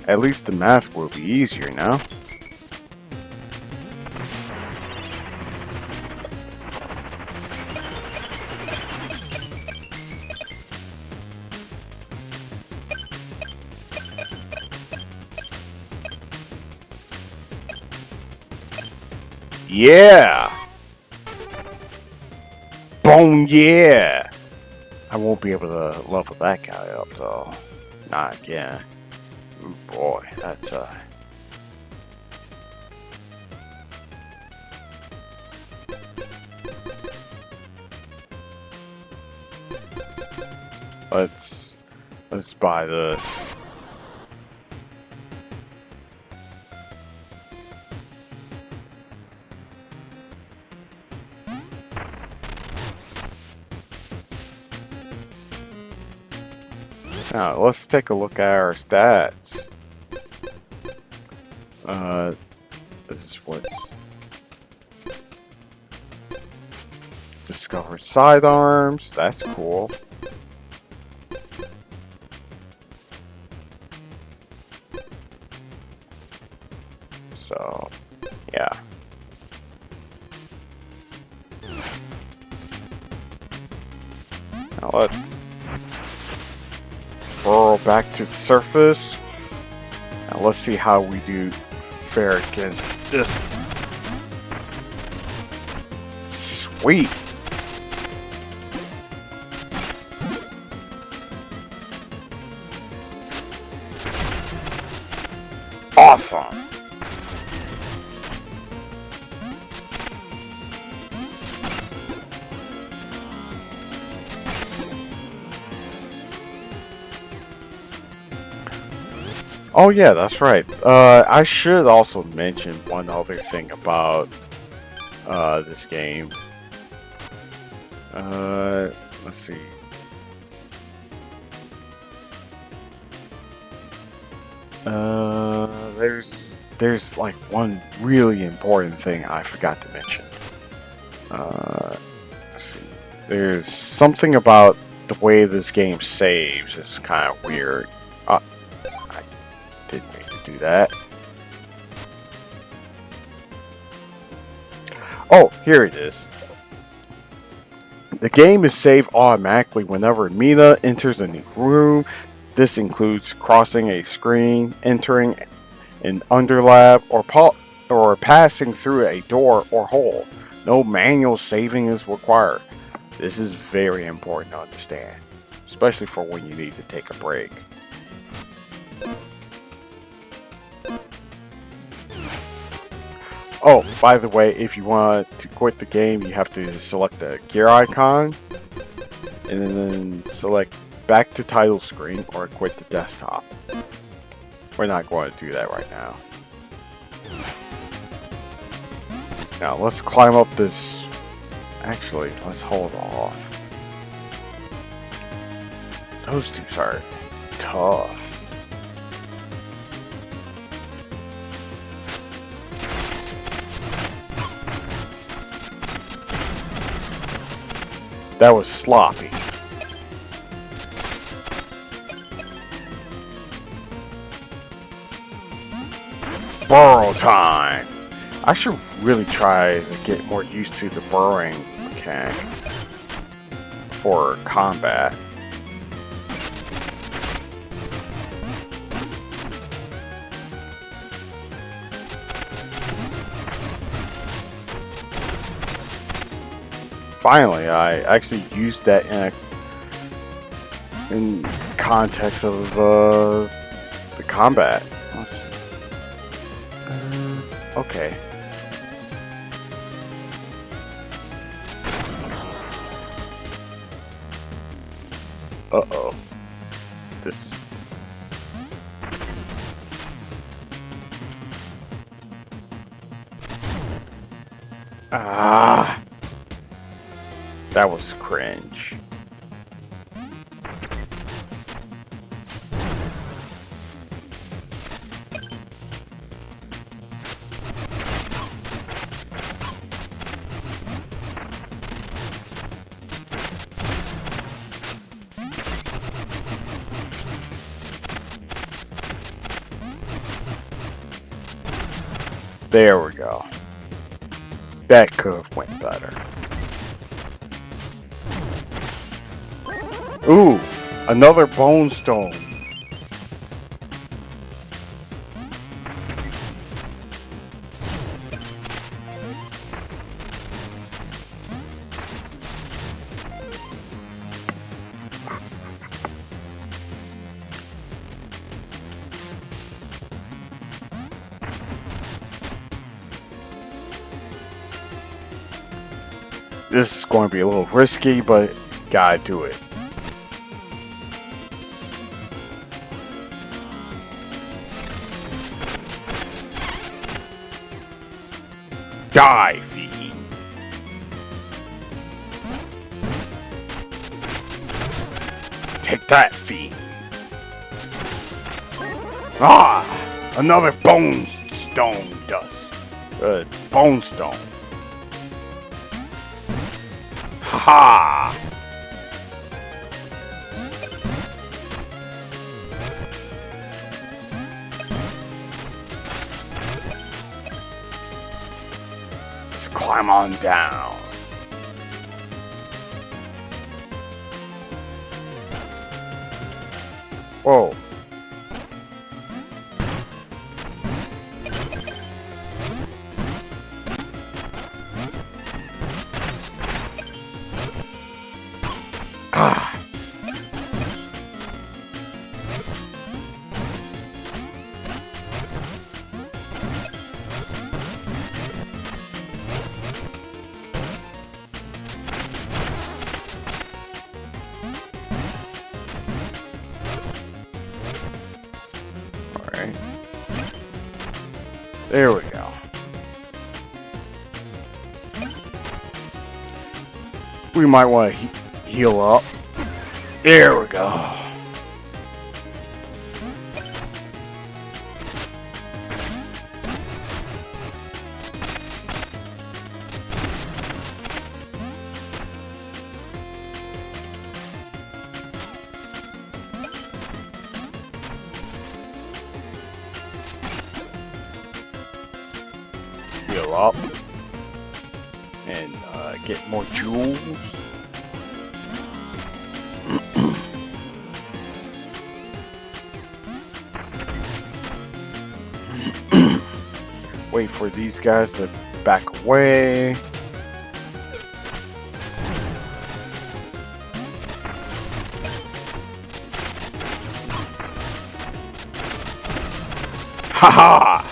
At least the math will be easier now. Yeah! Boom, yeah! I won't be able to level that guy up though. Not again. Ooh, boy, that's let's buy this. Now, let's take a look at our stats. This is what's... Discovered sidearms, that's cool. So, yeah. Now let's burrow back to the surface. Now let's see how we do fare against this. Sweet. Awesome. Oh yeah, that's right. I should also mention one other thing about this game. Let's see. There's like one really important thing I forgot to mention. Let's see. There's something about the way this game saves is kind of weird. I didn't mean to do that. Oh, here it is. The game is saved automatically whenever Mina enters a new room. This includes crossing a screen, entering an underlab, or passing through a door or hole. No manual saving is required. This is very important to understand, especially for when you need to take a break. Oh, by the way, if you want to quit the game, you have to select the gear icon and then select back to title screen or quit the desktop. We're not going to do that right now. Now let's climb up this. Actually, let's hold off. Those dudes are tough. That was sloppy. Burrow time! I should really try to get more used to the burrowing mechanic for combat. Finally, I actually used that in context of the combat. Let's see. Okay. Uh-oh. This is... Ah! That was cringe. There we go. That could have went better. Ooh, another bone stone. This is going to be a little risky, but gotta do it. Die, Fiend! Take that, Fiend! Ah! Another bone stone dust. Bone stone. Ha! Let's climb on down. Whoa. Ah. Alright. There we go. We might want to heal up. There we go. Heal up. get more jewels. Wait for these guys to back away. Haha!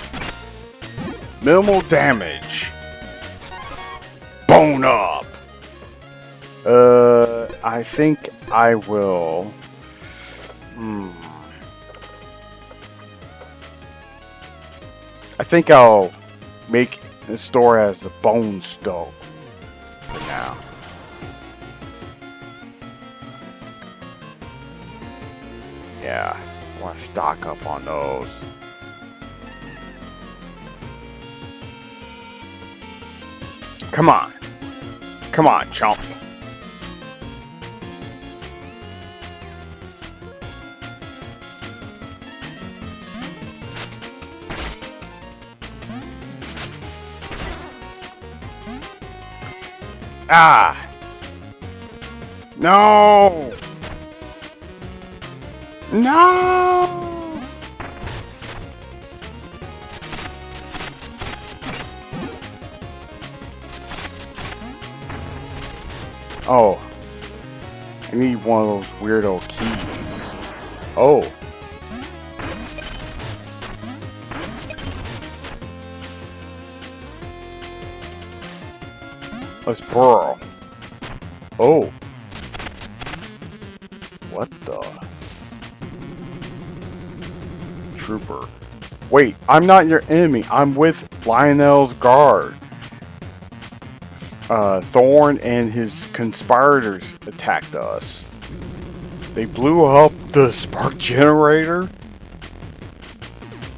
Minimal damage. Bone up. I think I will. I think I'll make the store as a bone stove for now. Yeah, I want to stock up on those. Come on. Come on, chump. Ah! No! No! Oh. I need one of those weirdo keys. Oh. Let's burrow. Oh. What the? Trooper. Wait, I'm not your enemy. I'm with Lionel's guard. Thorn and his conspirators attacked us. They blew up the spark generator.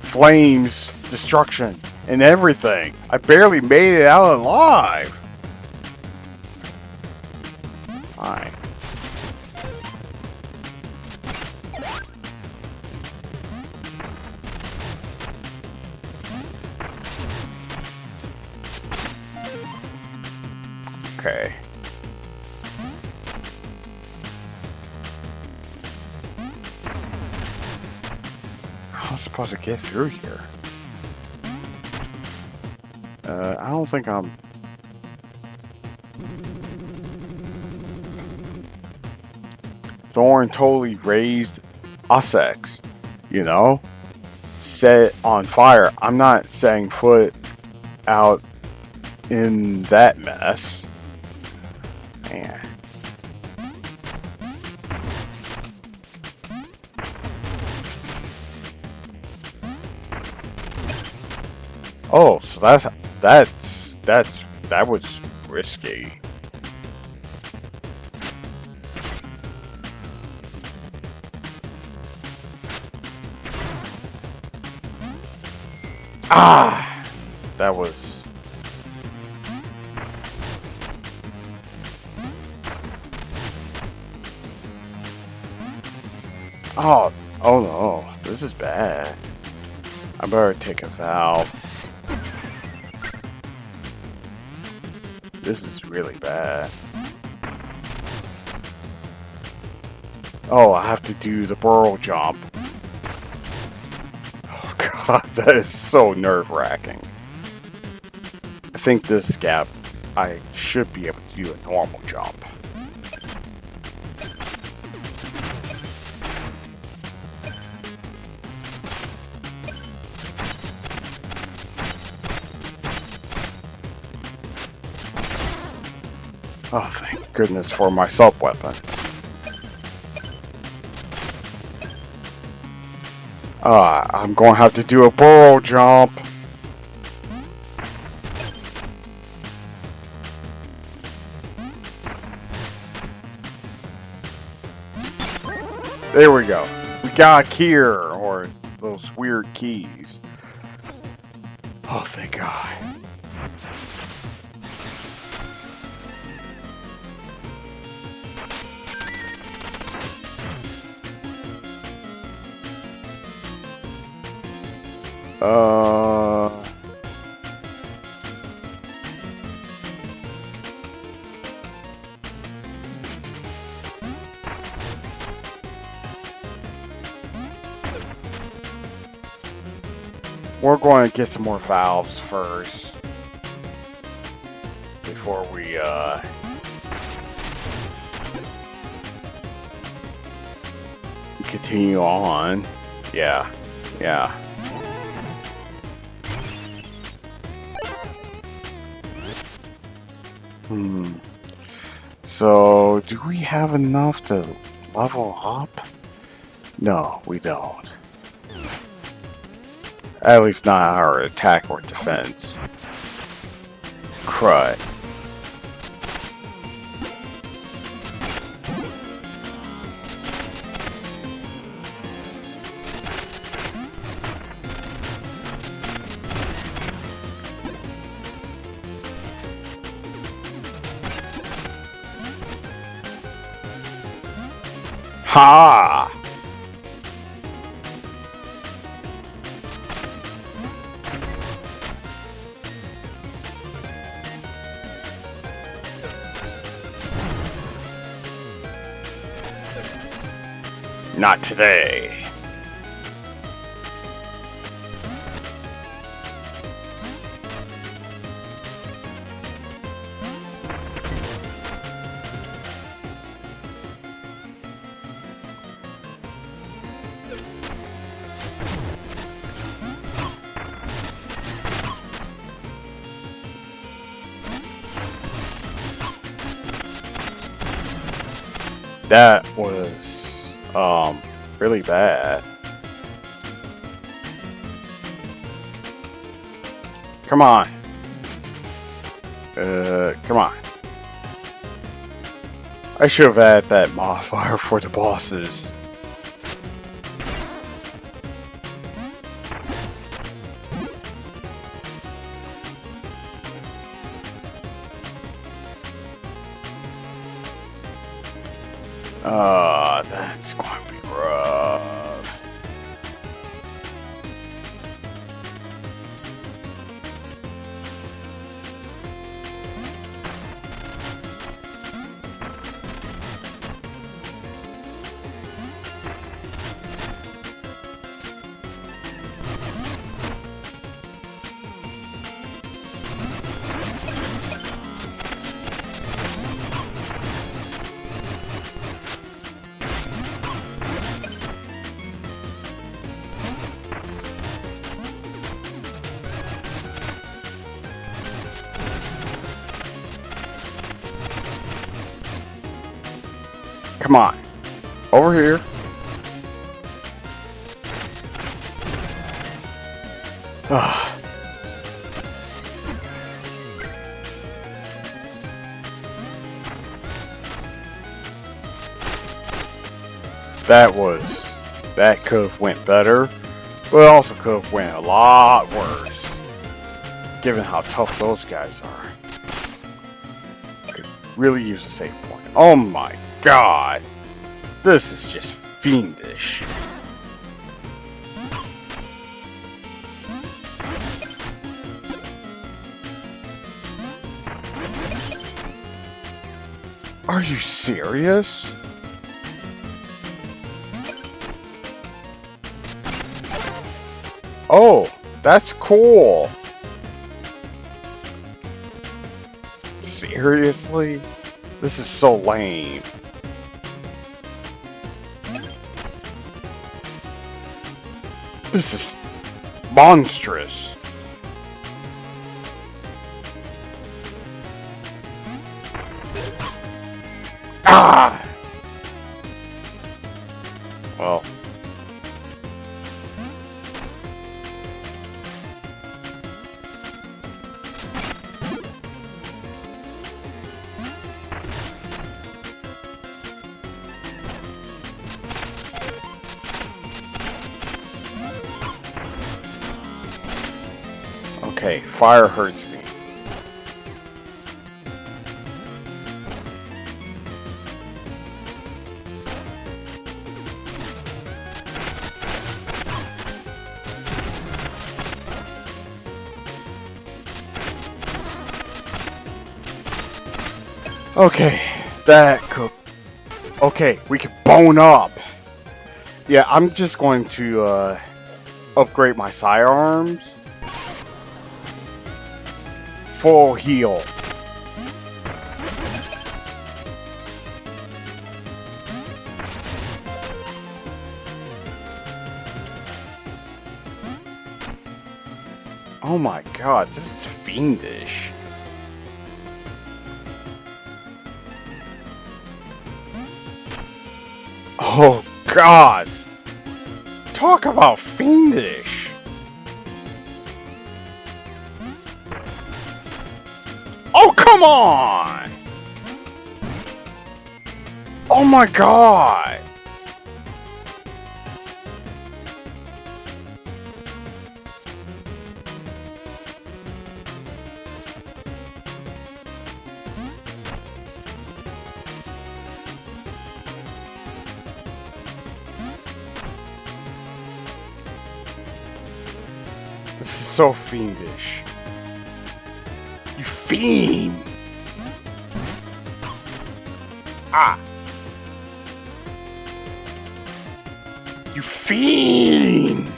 Flames, destruction, and everything. I barely made it out alive. Fine. Okay. How am I supposed to get through here? I don't think I'm... Thorn totally raised Essex, you know? Set it on fire. I'm not setting foot out in that mess. Man. Oh, so that was risky. Ah, that was. Oh no, this is bad. I better take a valve. This is really bad. Oh, I have to do the burrow jump. Oh god, that is so nerve-wracking. I think this gap, I should be able to do a normal jump. Oh, thank goodness for my sub-weapon. I'm going to have to do a burrow jump. There we go. We got a key, or those weird keys. Oh, thank God. We're going to get some more valves first before we continue on. Yeah. So, do we have enough to level up? No, we don't. At least not our attack or defense. Crud. Ha! Not today. That was, really bad. Come on. Come on. I should have added that modifier for the bosses. That's going to be rough. Come on. Over here. That could have went better, but it also could have went a lot worse, given how tough those guys are. Could really use a save point. Oh my god, this is just fiendish. Are you serious? Oh, that's cool. Seriously? This is so lame. This is monstrous. Ah! Well. Okay, fire hurts me. Okay, that could... Okay, we can bone up. Yeah, I'm just going to, upgrade my sidearms. Full heal. Oh my god, this is fiendish. Oh god! Talk about fiendish! Oh, come on! Oh my god! This is so fiendish. You fiend! Ah! You fiend!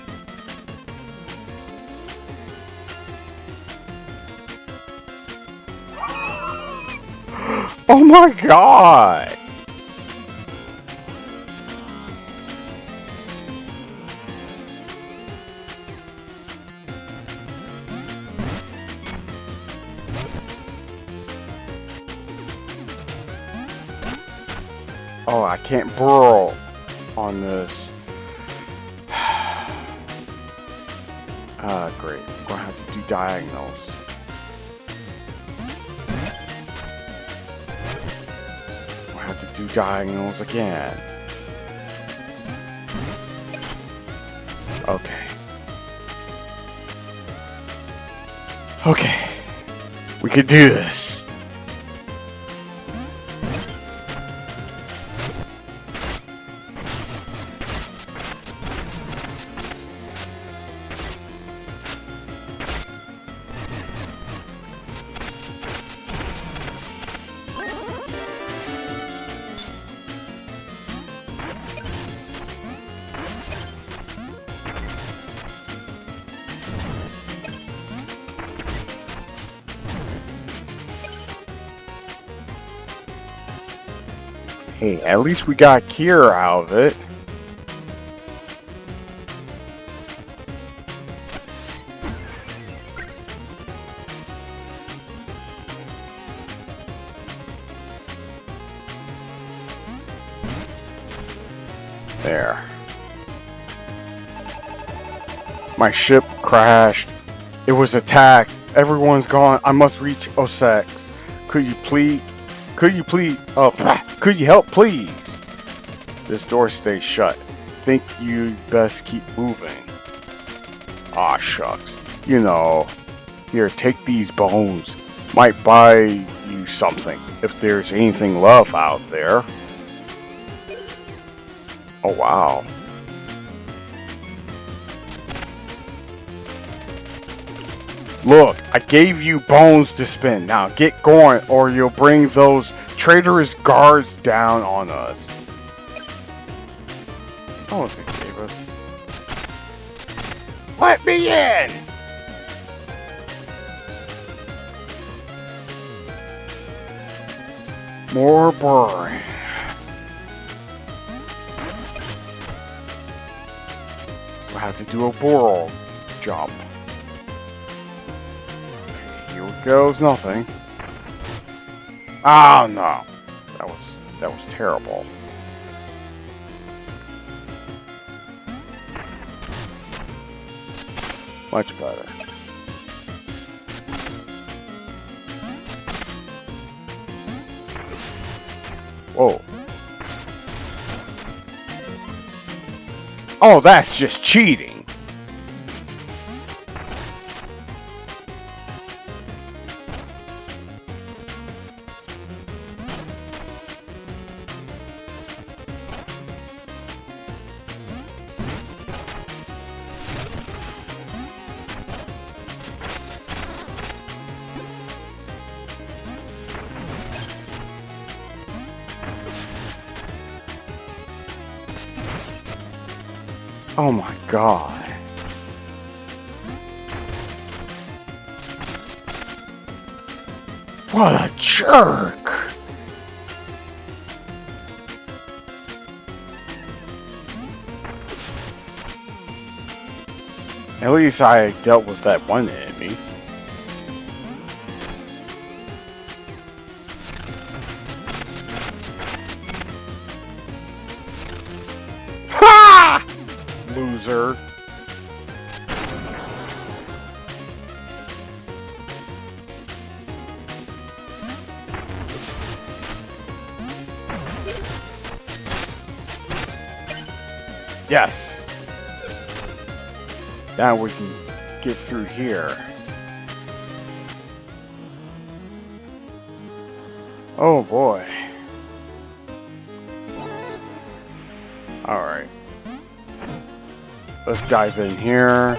Oh my god! Oh, I can't burrow on this. Great. I'm gonna have to do diagonals. I have to do diagonals again. Okay. Okay. We could do this. Hey, at least we got cure out of it. There. My ship crashed. It was attacked. Everyone's gone. I must reach Osex. Could you please? Could you please? Oh, could you help, please? This door stays shut. Think you best keep moving. Aw, shucks. You know. Here, take these bones. Might buy you something if there's anything love out there. Oh, wow. Look, I gave you bones to spin. Now get going or you'll bring those traitorous guards down on us. I don't think they gave us. Let me in! More burring. We'll have to do a burrow jump. Goes nothing. Oh no. That was terrible. Much better. Whoa. Oh, that's just cheating. Oh my god. What a jerk! At least I dealt with that one enemy. Ha! Loser. Yes. Now we can get through here. Oh boy. Alright. Let's dive in here.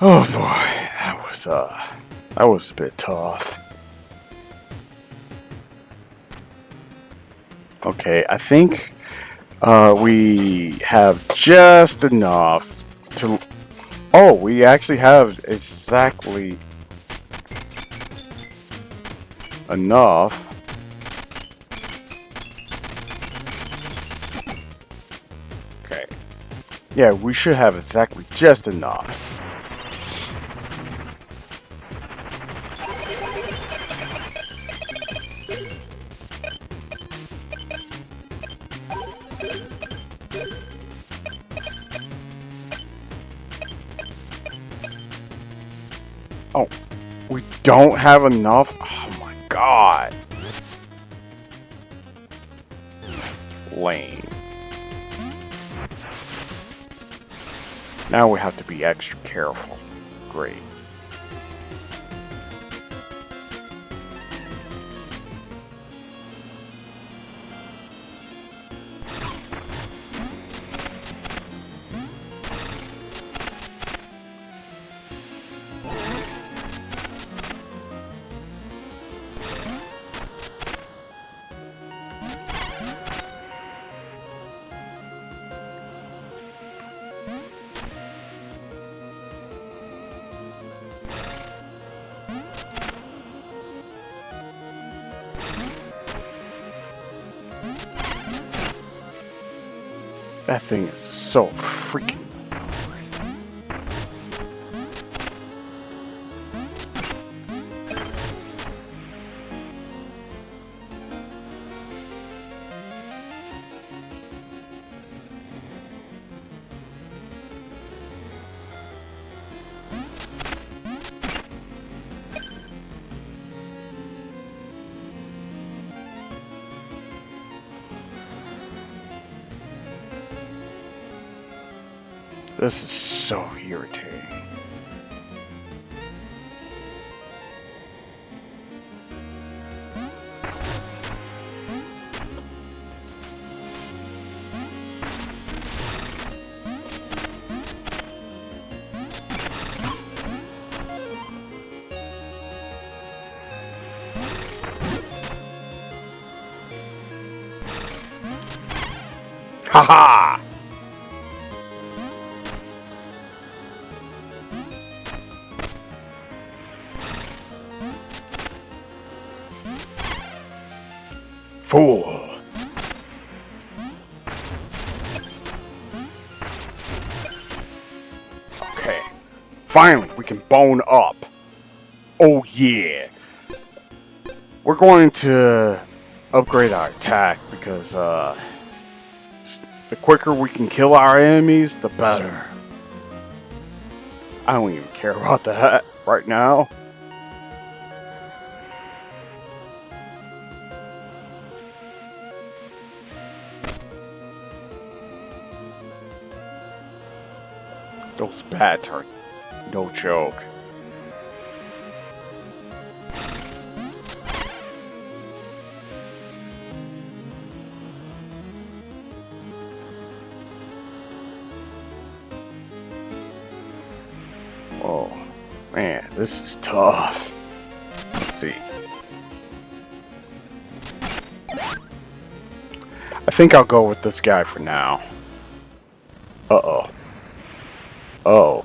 Oh boy, that was a bit tough. Okay, I think we have just enough to... Oh, we actually have exactly enough. Okay. Yeah, we should have exactly just enough. Oh, we don't have enough? Oh my god. Lame. Now we have to be extra careful. Great. That thing is so freaking... This is so irritating. Haha! Fool! Okay. Finally, we can bone up. Oh yeah! We're going to upgrade our attack because, the quicker we can kill our enemies, the better. I don't even care about that right now. Those bats are no joke. Oh, man, this is tough. Let's see. I think I'll go with this guy for now. Uh-oh. Oh.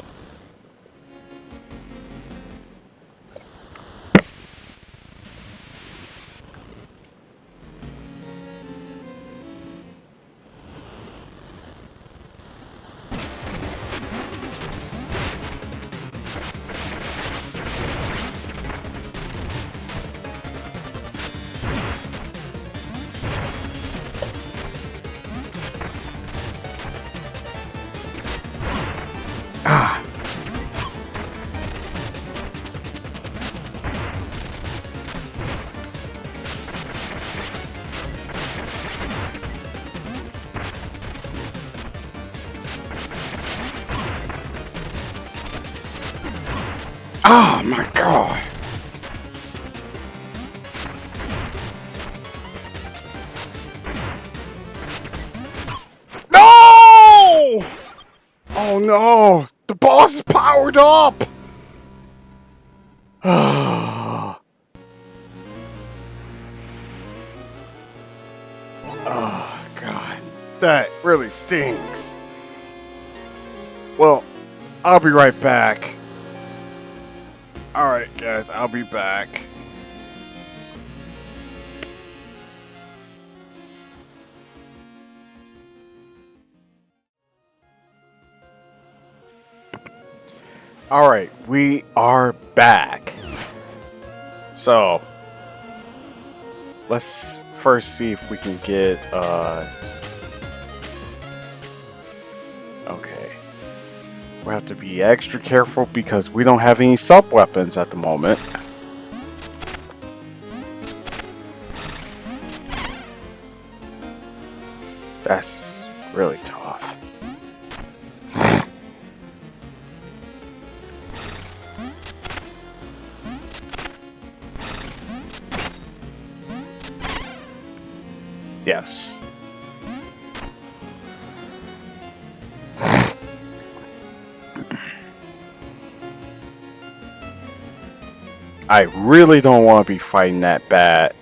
Oh my god. No! Oh no! The boss is powered up! Oh god. That really stinks. Well, I'll be right back. Alright guys, I'll be back. Alright, we are back. So, let's first see if we can get, okay. We'll have to be extra careful because we don't have any sub-weapons at the moment. That's really tough. Yes. I really don't want to be fighting that bat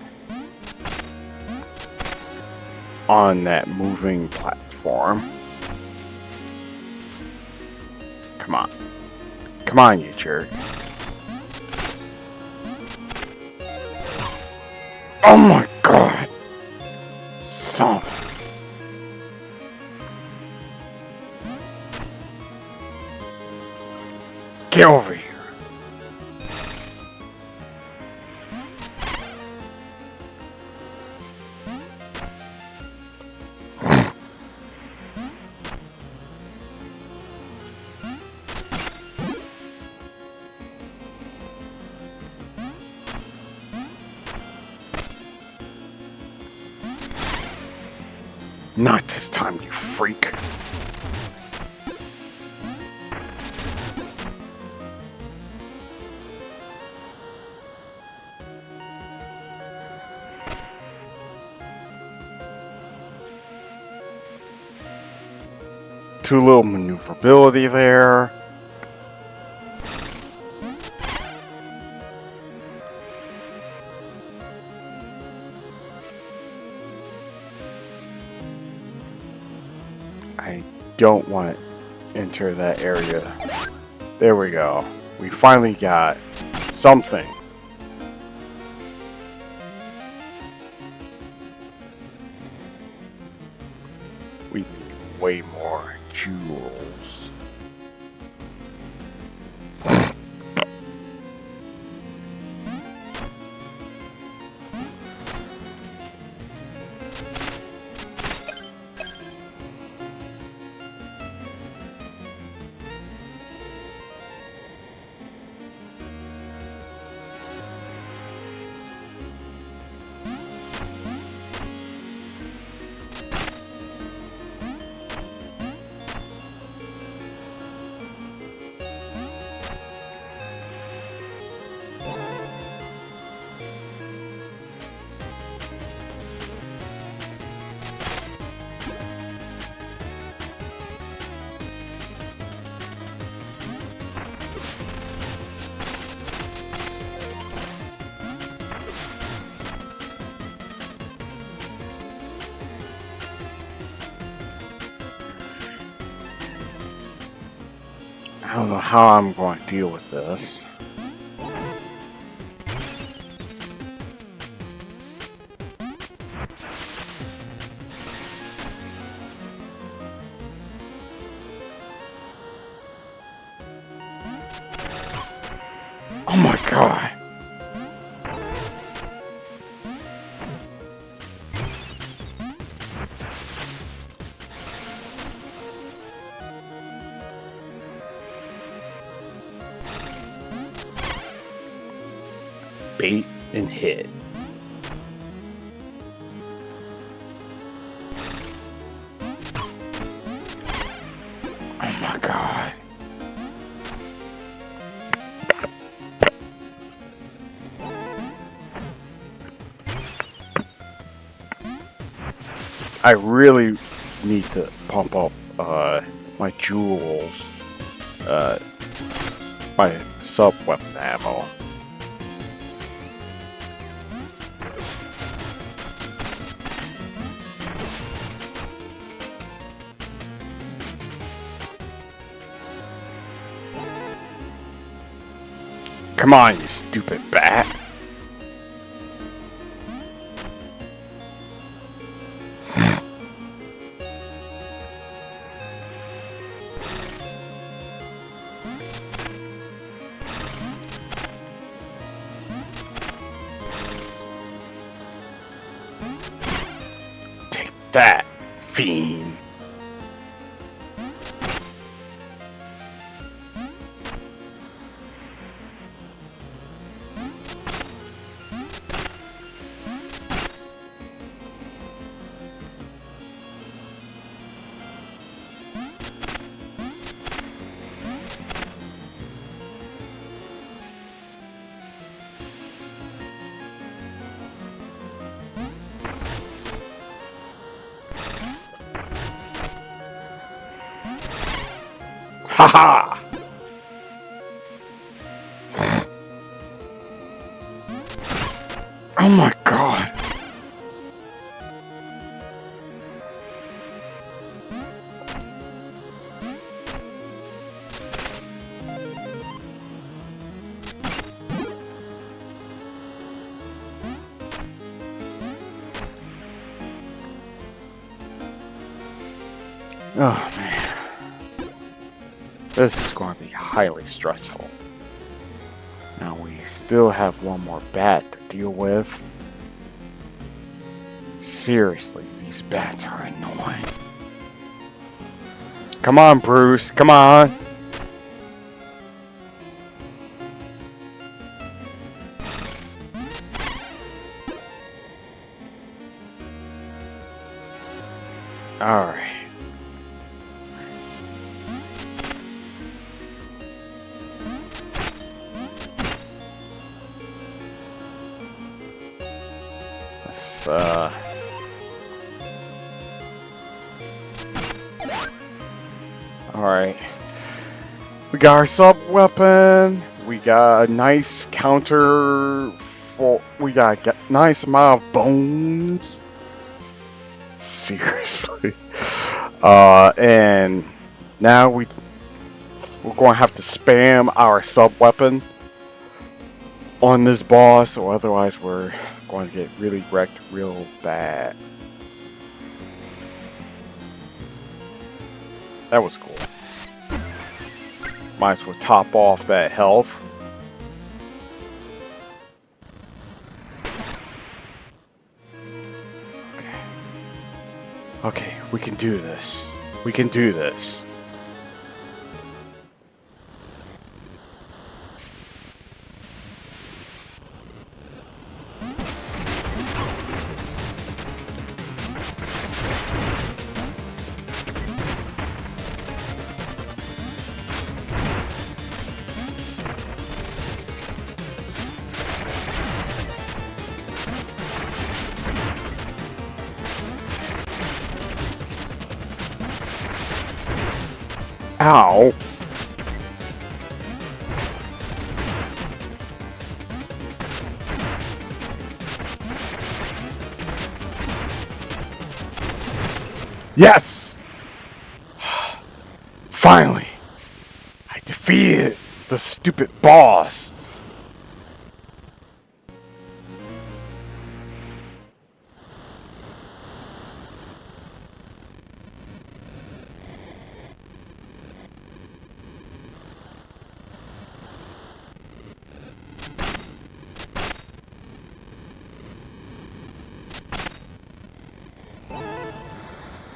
on that moving platform. Come on. Come on, you jerk. Oh my god. Son of a... Get over here. Not this time, you freak. Too little maneuverability there. I don't want to enter that area. There we go. We finally got something. We need way more jewels. I don't know how I'm going to deal with this. Oh my god. Bait and hit. Oh my god. I really need to pump up my jewels, my sub-weapon ammo. Come on, you stupid bat. Take that, fiend. Haha! Oh my god! Oh man. This is going to be highly stressful. Now we still have one more bat to deal with. Seriously, these bats are annoying. Come on, Bruce, come on! Alright. Alright. We got our sub-weapon. We got a nice counter for... We got a nice amount of bones. Seriously. And now we're going to have to spam our sub-weapon on this boss, or otherwise we're going to get really wrecked real bad. That was cool. Might as well top off that health. Okay, we can do this. We can do this. Ow. Yes! Finally! I defeated the stupid boss!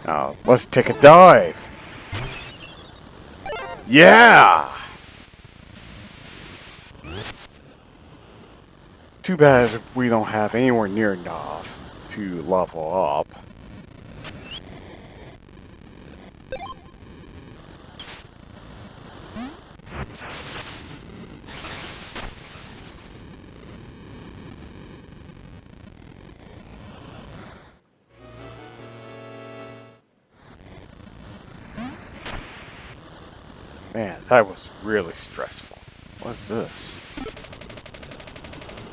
Now, let's take a dive. Yeah! Too bad we don't have anywhere near enough to level up. Man, that was really stressful. What's this?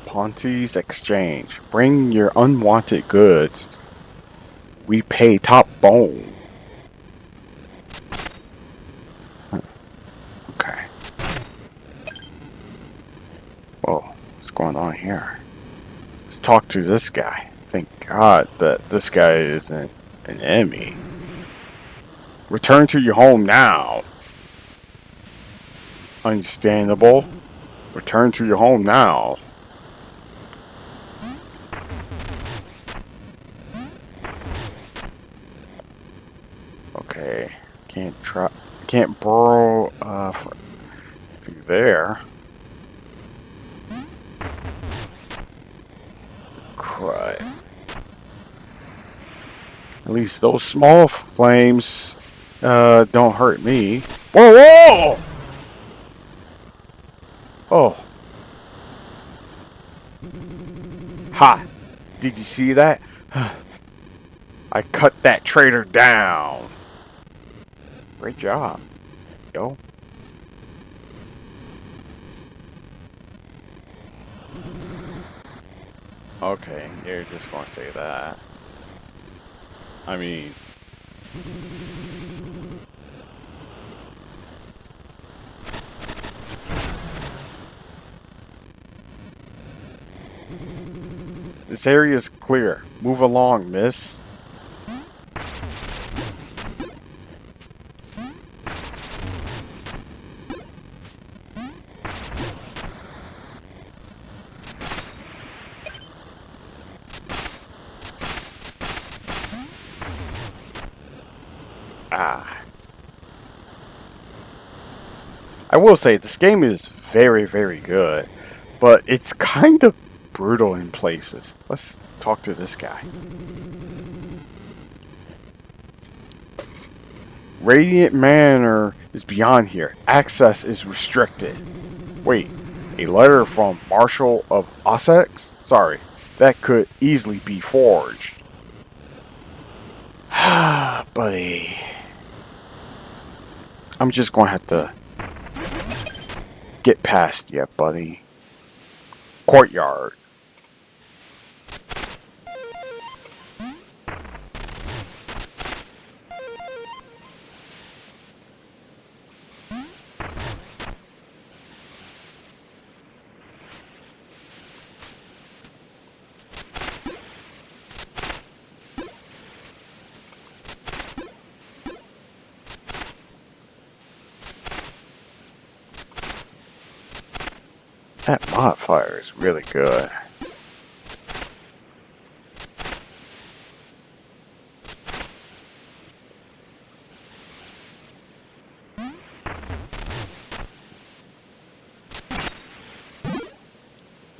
Ponti's Exchange. Bring your unwanted goods. We pay top bone. Okay. Whoa, what's going on here? Let's talk to this guy. Thank God that this guy isn't an enemy. Return to your home now. Understandable. Return to your home now. Okay. Can't burrow through there. Crud. At least those small flames don't hurt me. Whoa, whoa! Oh. Ha! Did you see that? I cut that traitor down. Great job, yo. Okay, you're just gonna say that. I mean... This area is clear. Move along, miss. Ah. I will say, this game is very, very good, but it's kind of brutal in places. Let's talk to this guy. Radiant Manor is beyond here. Access is restricted. Wait, a letter from Marshal of Ossex? Sorry, that could easily be forged. Buddy. I'm just gonna have to get past you, buddy. Courtyard. That modifier is really good.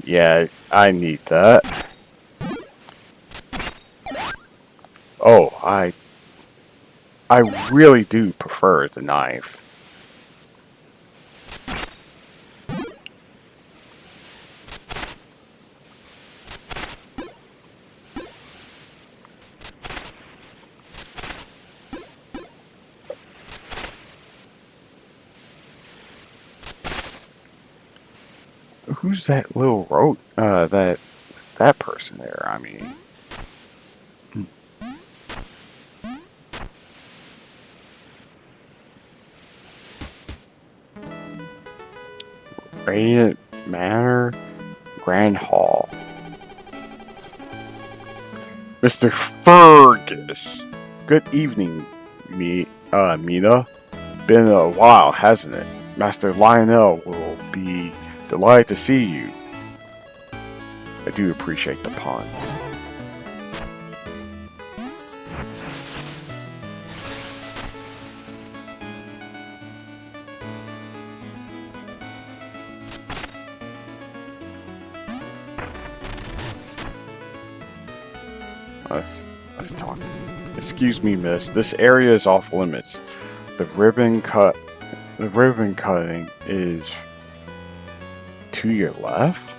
Yeah, I need that. Oh, I really do prefer the knife. Who's that little road? That person there? I mean, Radiant Manor, Grand Hall. Mr. Fergus. Good evening, Mina. Been a while, hasn't it? Master Lionel will be delighted to see you. I do appreciate the puns. Let's talk. Excuse me, miss. This area is off limits. The ribbon cutting is to your left.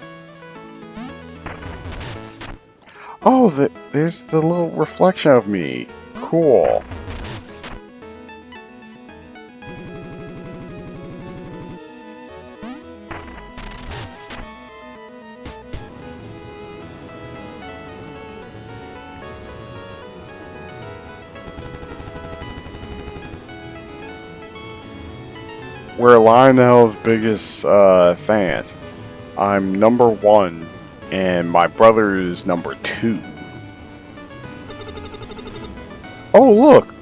Oh, there's the little reflection of me. Cool. We're Lionel's biggest fans. I'm number 1, and my brother is number 2. Oh, look!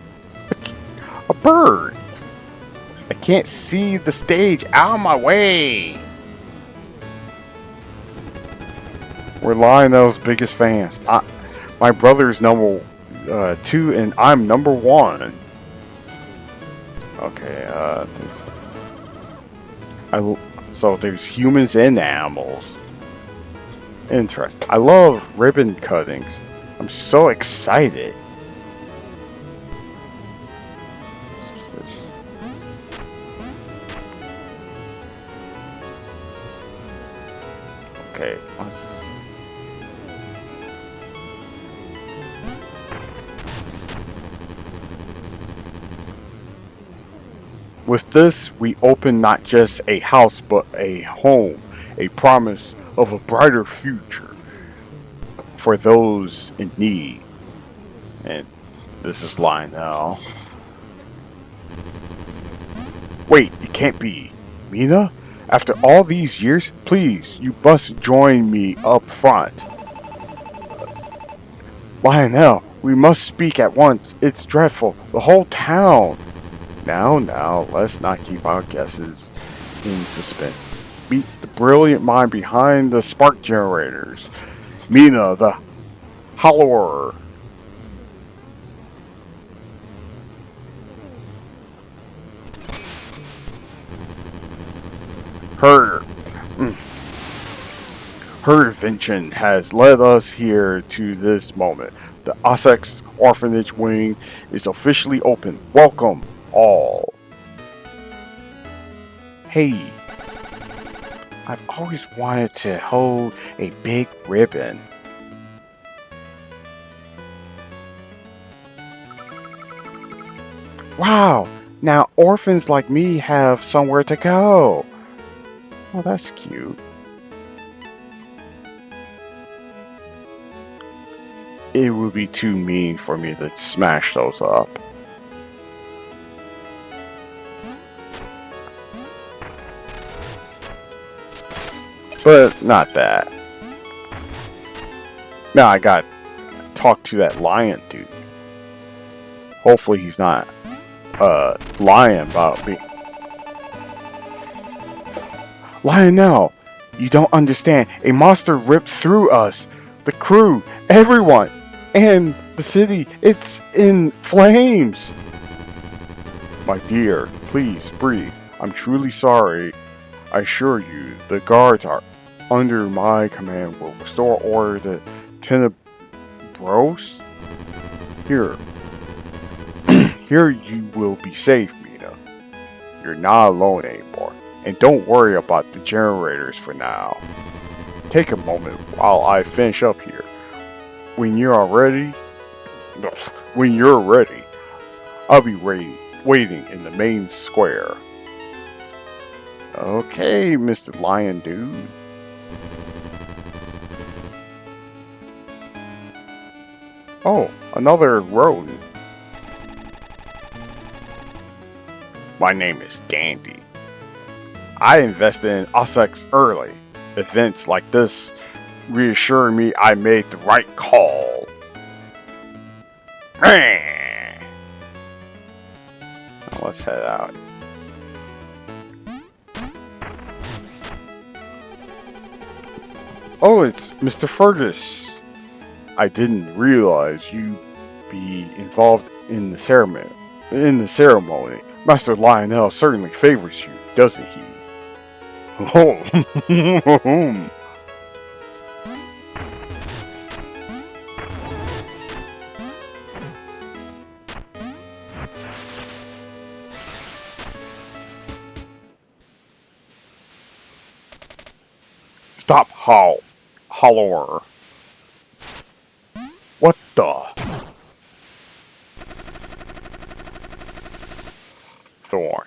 A bird! I can't see the stage. Out of my way! We're Lionel's biggest fans. My brother's number 2, and I'm number 1. Okay, so there's humans and animals. Interesting. I love ribbon cuttings. I'm so excited. Okay, let's... With this, we open not just a house, but a home, a promise of a brighter future for those in need. And this is Lionel. Wait, it can't be. Mina? After all these years, please, you must join me up front. Lionel, we must speak at once. It's dreadful. The whole town. Now, let's not keep our guesses in suspense. Meet the brilliant mind behind the spark generators. Mina, the Hollower. Her invention has led us here to this moment. The Ossex Orphanage Wing is officially open. Welcome all. Hey, I've always wanted to hold a big ribbon. Wow, now orphans like me have somewhere to go. Well, that's cute. It would be too mean for me to smash those up. But not that. Now I got to talk to that lion dude. Hopefully he's not lying about me. Lionel, you don't understand. A monster ripped through us. The crew, everyone, and the city. It's in flames. My dear, please breathe. I'm truly sorry. I assure you, the guards are under my command will restore order to Tenebros. Here. Here you will be safe, Mina. You're not alone anymore. And don't worry about the generators for now. Take a moment while I finish up here. When you're ready, I'll be waiting in the main square. Okay, Mr. Lion Dude. Oh, another rodent. My name is Dandy. I invested in Ossex early. Events like this reassure me I made the right call. Now let's head out. Oh, it's Mr. Fergus. I didn't realize you'd be involved in the ceremony. Master Lionel certainly favors you, doesn't he? Oh. Stop, Hollower. What the? Thorn.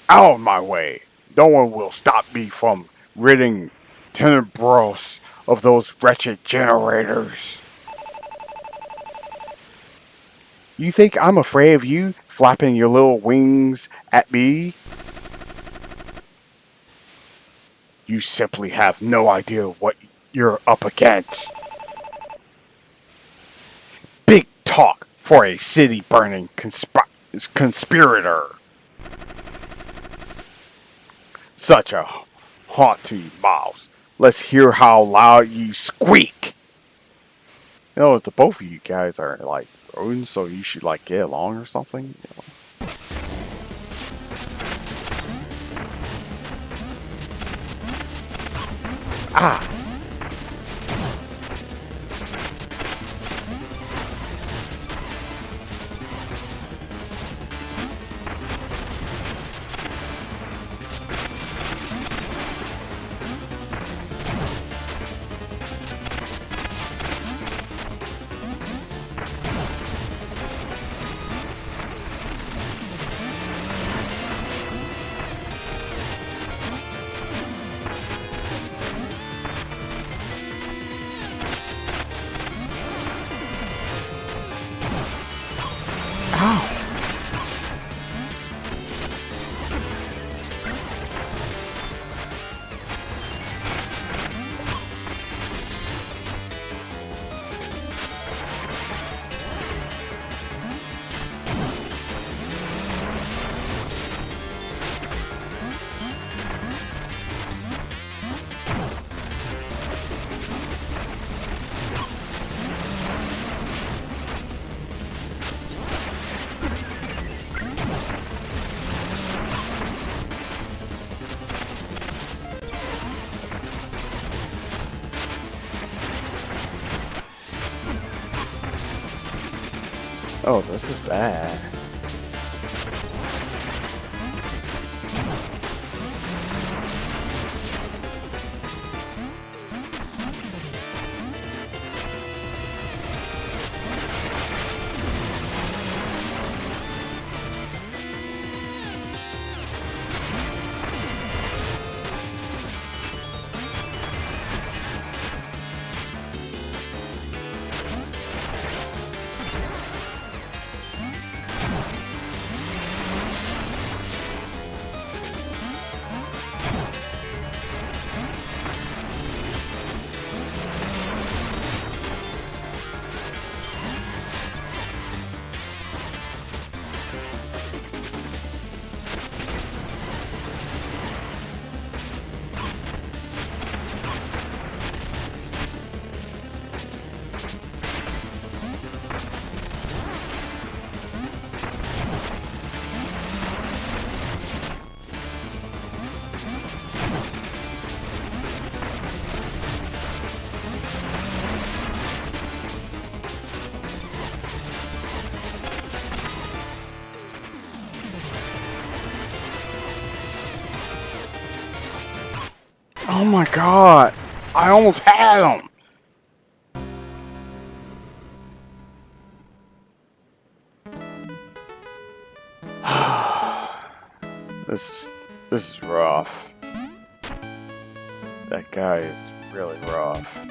Out of my way. No one will stop me from ridding Tenebros of those wretched generators. You think I'm afraid of you flapping your little wings at me? You simply have no idea what you're up against. Big talk for a city-burning conspirator. Such a haughty mouse. Let's hear how loud you squeak. You know, the both of you guys are like rodents, so you should like get along or something. You know? Ah. Oh, this is bad. Oh my god! I almost had him! This is rough. That guy is really rough.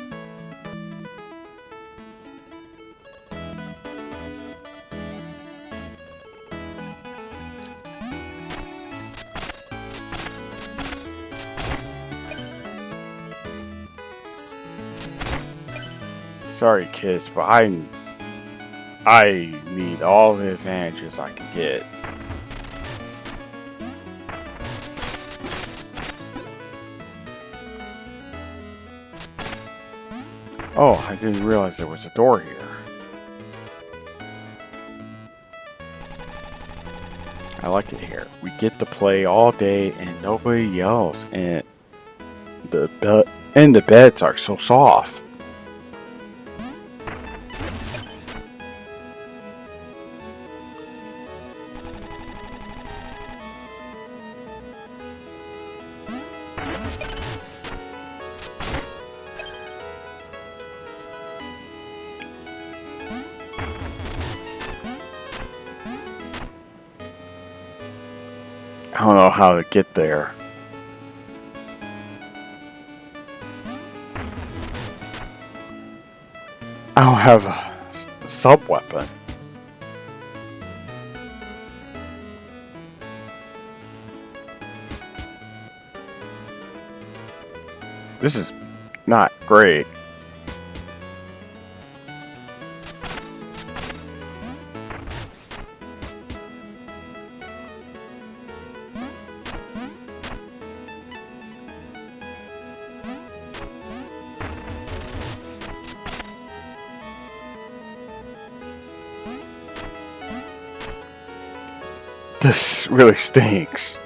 Sorry, kids, but I need all the advantages I can get. Oh, I didn't realize there was a door here. I like it here. We get to play all day and nobody yells, and the beds are so soft. I don't know how to get there. I don't have a sub-weapon. This is not great. This really stinks.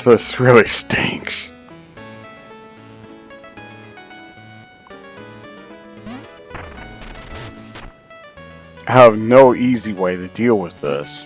This really stinks. I have no easy way to deal with this.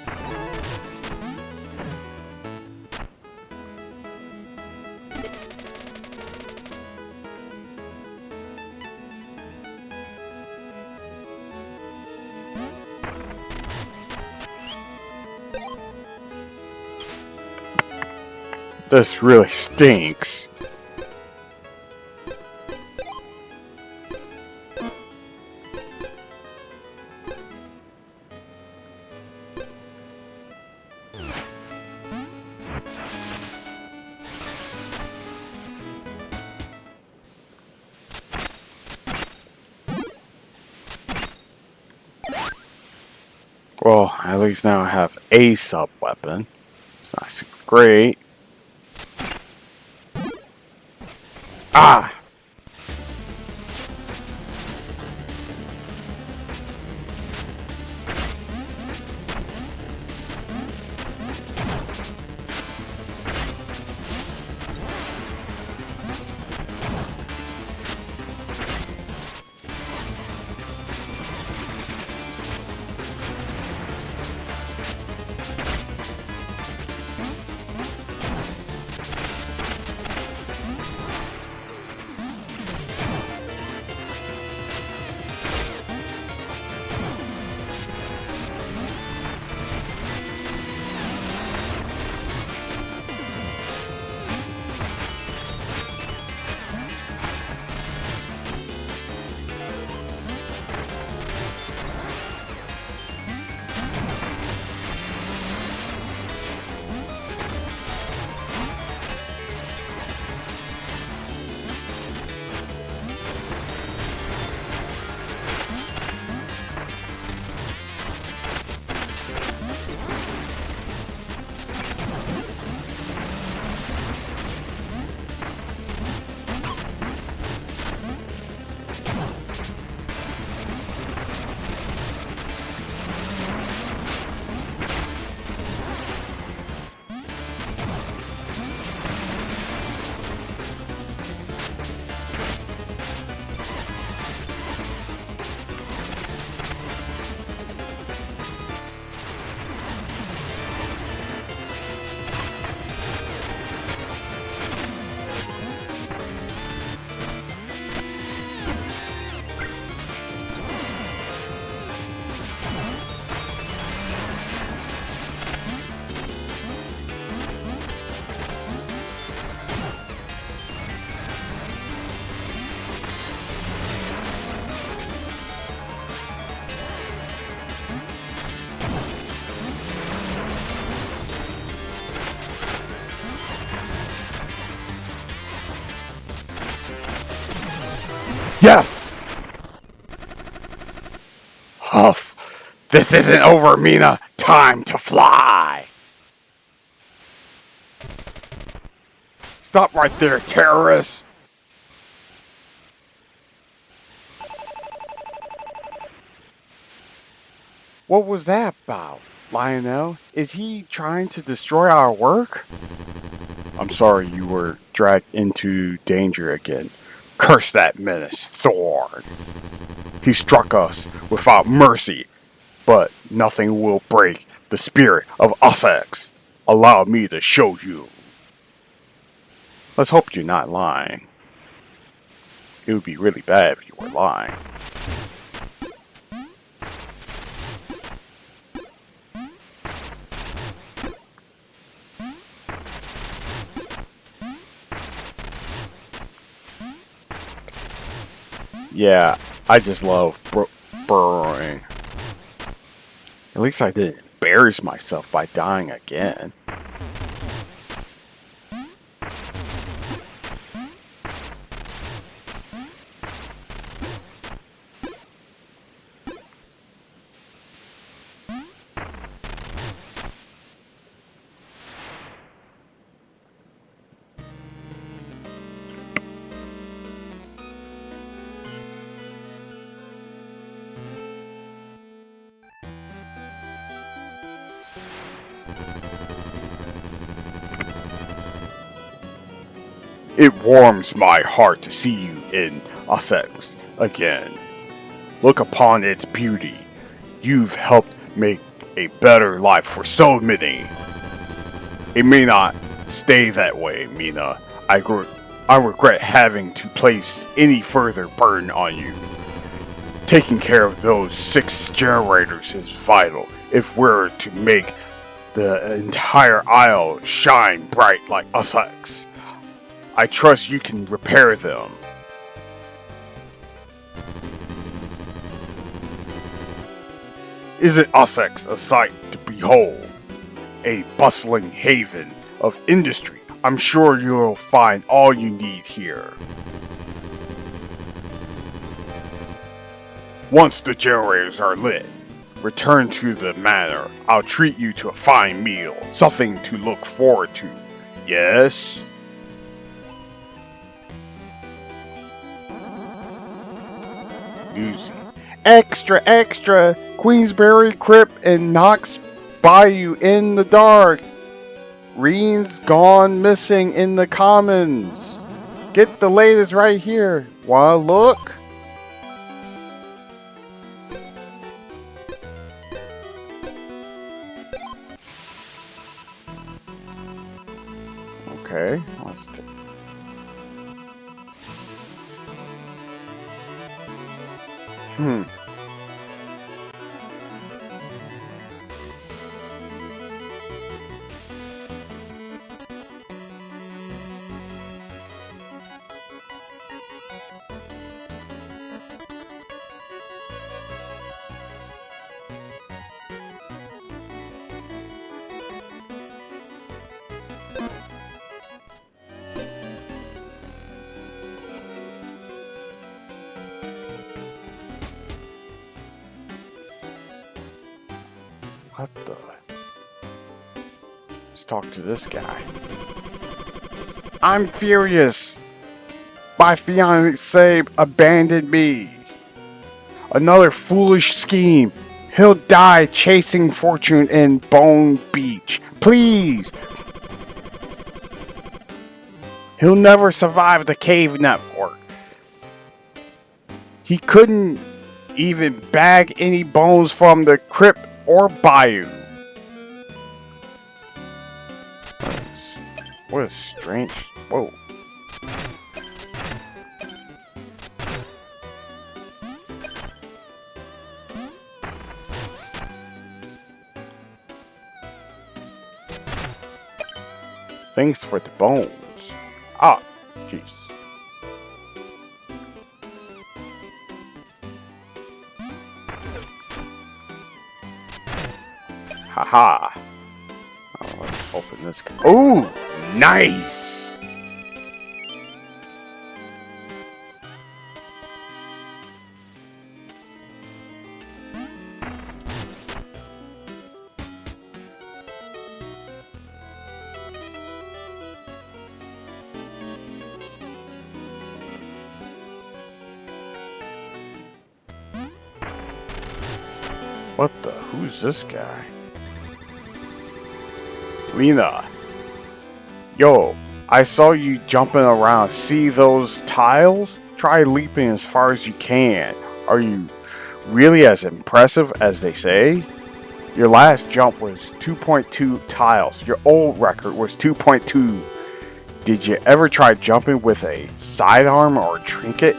This really stinks. Well, at least now I have a sub-weapon. It's not super great. Ah! Yes! Huff! This isn't over, Mina! Time to fly! Stop right there, terrorist! What was that about, Lionel? Is he trying to destroy our work? I'm sorry you were dragged into danger again. Curse that menace, Thorn! He struck us without mercy, but nothing will break the spirit of Essex. Allow me to show you. Let's hope you're not lying. It would be really bad if you were lying. Yeah, I just love burrowing. At least I didn't embarrass myself by dying again. It warms my heart to see you in Essex again. Look upon its beauty. You've helped make a better life for so many. It may not stay that way, Mina. I regret having to place any further burden on you. Taking care of those 6 generators is vital if we're to make the entire isle shine bright like Essex. I trust you can repair them. Isn't Essex a sight to behold? A bustling haven of industry. I'm sure you'll find all you need here. Once the generators are lit, return to the manor. I'll treat you to a fine meal, something to look forward to. Yes? Newsy. Extra, extra! Queensberry Crypt and Knox Bayou in the dark. Reen's gone missing in the commons. Get the latest right here. Wanna look? Okay, let's take. What the? Let's talk to this guy. I'm furious. My fiancé abandoned me. Another foolish scheme. He'll die chasing fortune in Bone Beach. Please. He'll never survive the cave network. He couldn't even bag any bones from the crypt or bayou. What a strange. Whoa. Thanks for the bones. Ah, jeez. Haha. Oh, let's open this. Oh, nice. What the? Who's this guy? Mina. Yo, I saw you jumping around. See those tiles? Try leaping as far as you can. Are you really as impressive as they say? Your last jump was 2.2 tiles. Your old record was 2.2. Did you ever try jumping with a sidearm or a trinket?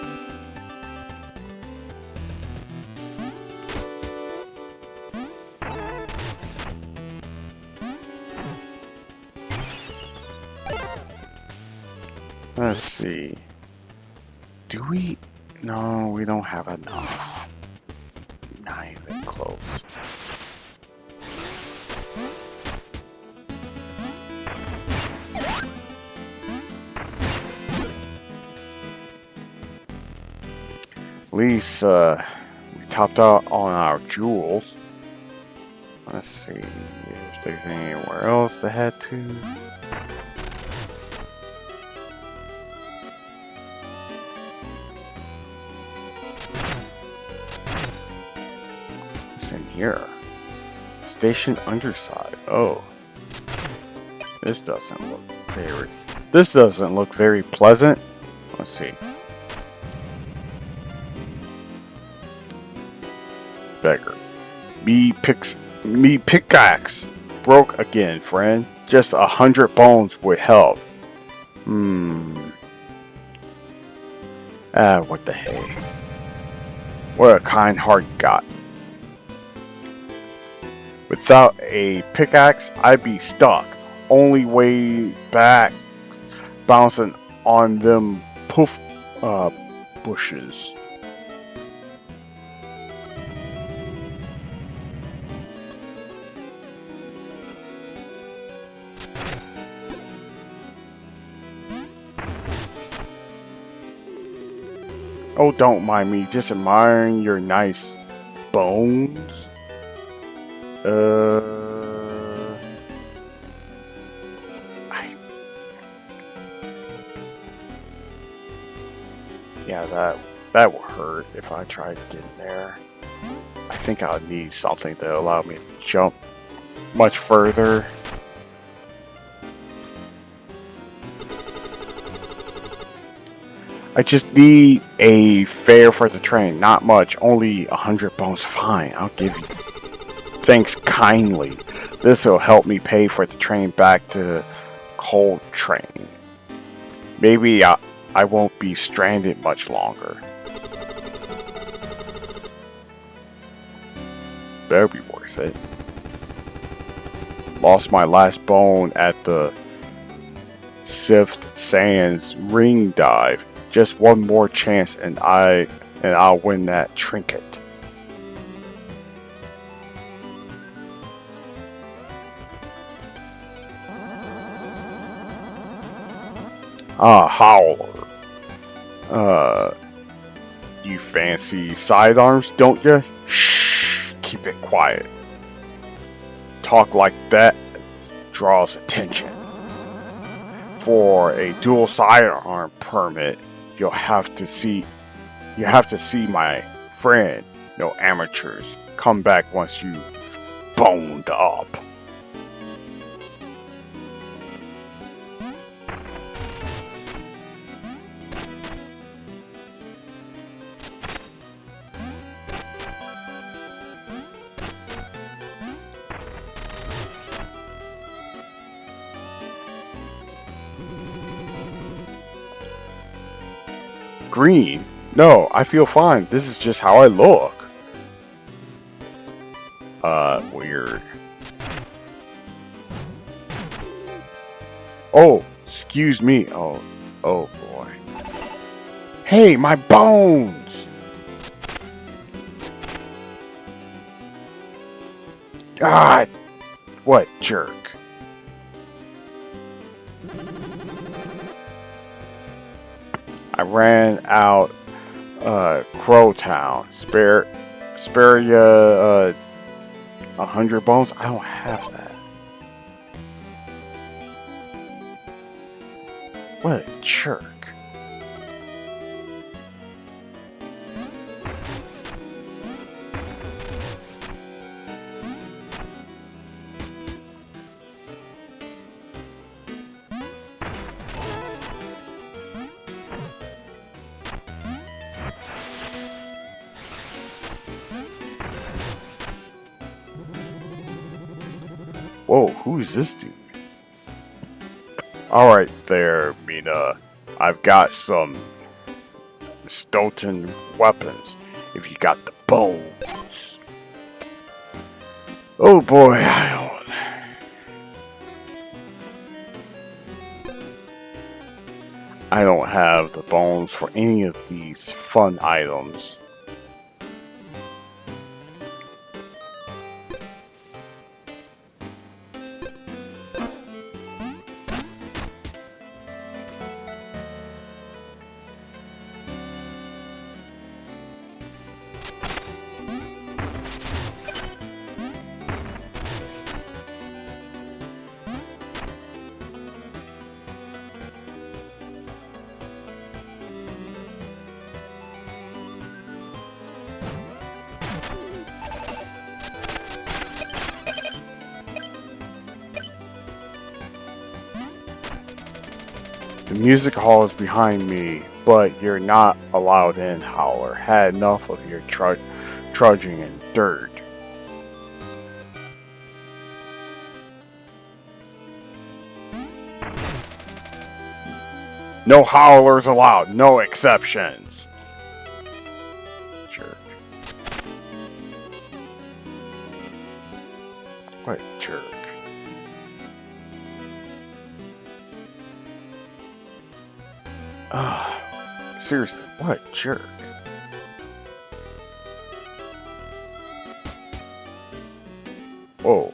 Let's see. Do we No, we don't have enough. Not even close. At least, we topped out on our jewels. Let's see if there's anywhere else to head to. What's in here? Station underside. Oh. This doesn't look very pleasant. Let's see. Beggar. Me pickaxe broke again, friend. Just 100 bones would help. What the heck? What a kind heart you got. Without a pickaxe, I'd be stuck. Only way back, bouncing on them poof bushes. Oh, don't mind me, just admiring your nice bones. Yeah, that will hurt if I try to get in there. I think I'll need something to allow me to jump much further. I just need a fare for the train, not much, only 100 bones. Fine, I'll give you. Thanks kindly. This will help me pay for the train back to Coltrane. Maybe I won't be stranded much longer. Better be worth it. Lost my last bone at the Sift Sands ring dive. Just one more chance and I'll win that trinket. Howler. You fancy sidearms, don't you? Shh, keep it quiet. Talk like that draws attention. For a dual sidearm permit, you have to see my friend. No amateurs. Come back once you've boned up. Green? No, I feel fine. This is just how I look. Weird. Oh, excuse me. Oh boy. Hey, my bones! God! What jerk. I ran out, Crowtown. Spare ya, 100 bones? I don't have that. What a jerk. Whoa, who is this dude? Alright there, Mina. I've got some Stoughton weapons, if you got the bones. Oh boy, I don't have the bones for any of these fun items. The music hall is behind me, but you're not allowed in, Howler. Had enough of your trudging in dirt. No howlers allowed, no exceptions. Jerk. What a jerk. Seriously, what a jerk. Whoa.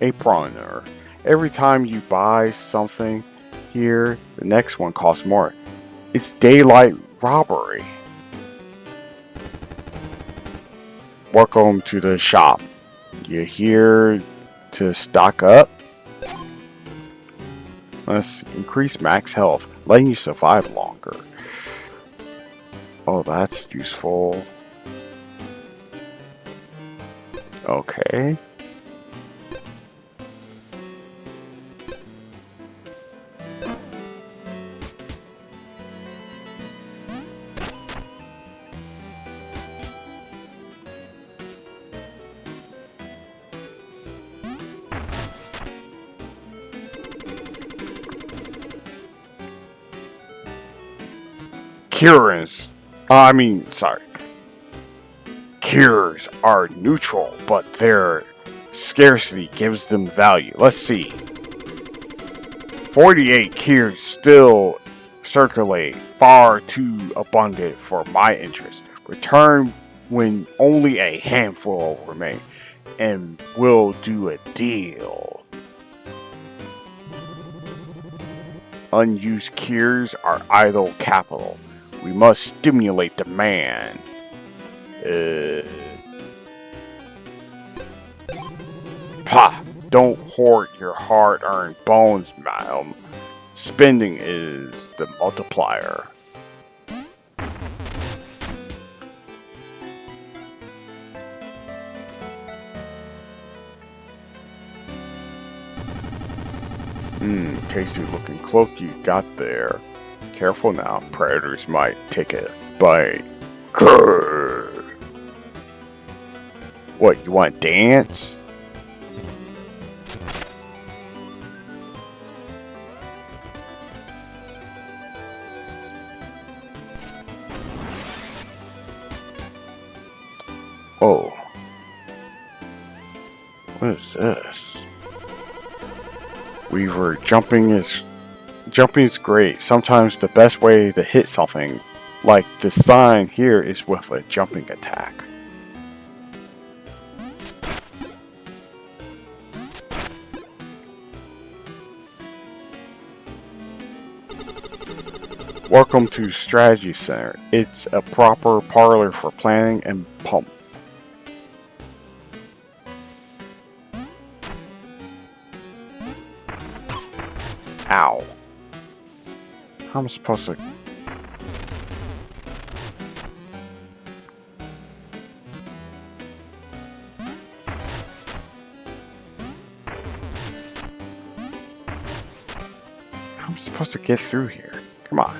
Aproner. Every time you buy something here, the next one costs more. It's daylight robbery. Welcome to the shop. You're here to stock up? Let's increase max health, letting you survive longer. Oh, that's useful. Okay. Cures are neutral, but their scarcity gives them value. Let's see. 48 cures still circulate, far too abundant for my interest. Return when only a handful remain, and we'll do a deal. Unused cures are idle capital. We must stimulate demand. Don't hoard your hard-earned bones, madam. Spending is the multiplier. Tasty looking cloak you got there. Careful now, predators might take a bite. Grrr. What, you want to dance? Oh. What is this? Weaver, jumping is great. Sometimes the best way to hit something, like the sign here, is with a jumping attack. Welcome to Strategy Center. It's a proper parlor for planning and pump. Ow. How am I supposed to... How am I supposed to get through here? Come on.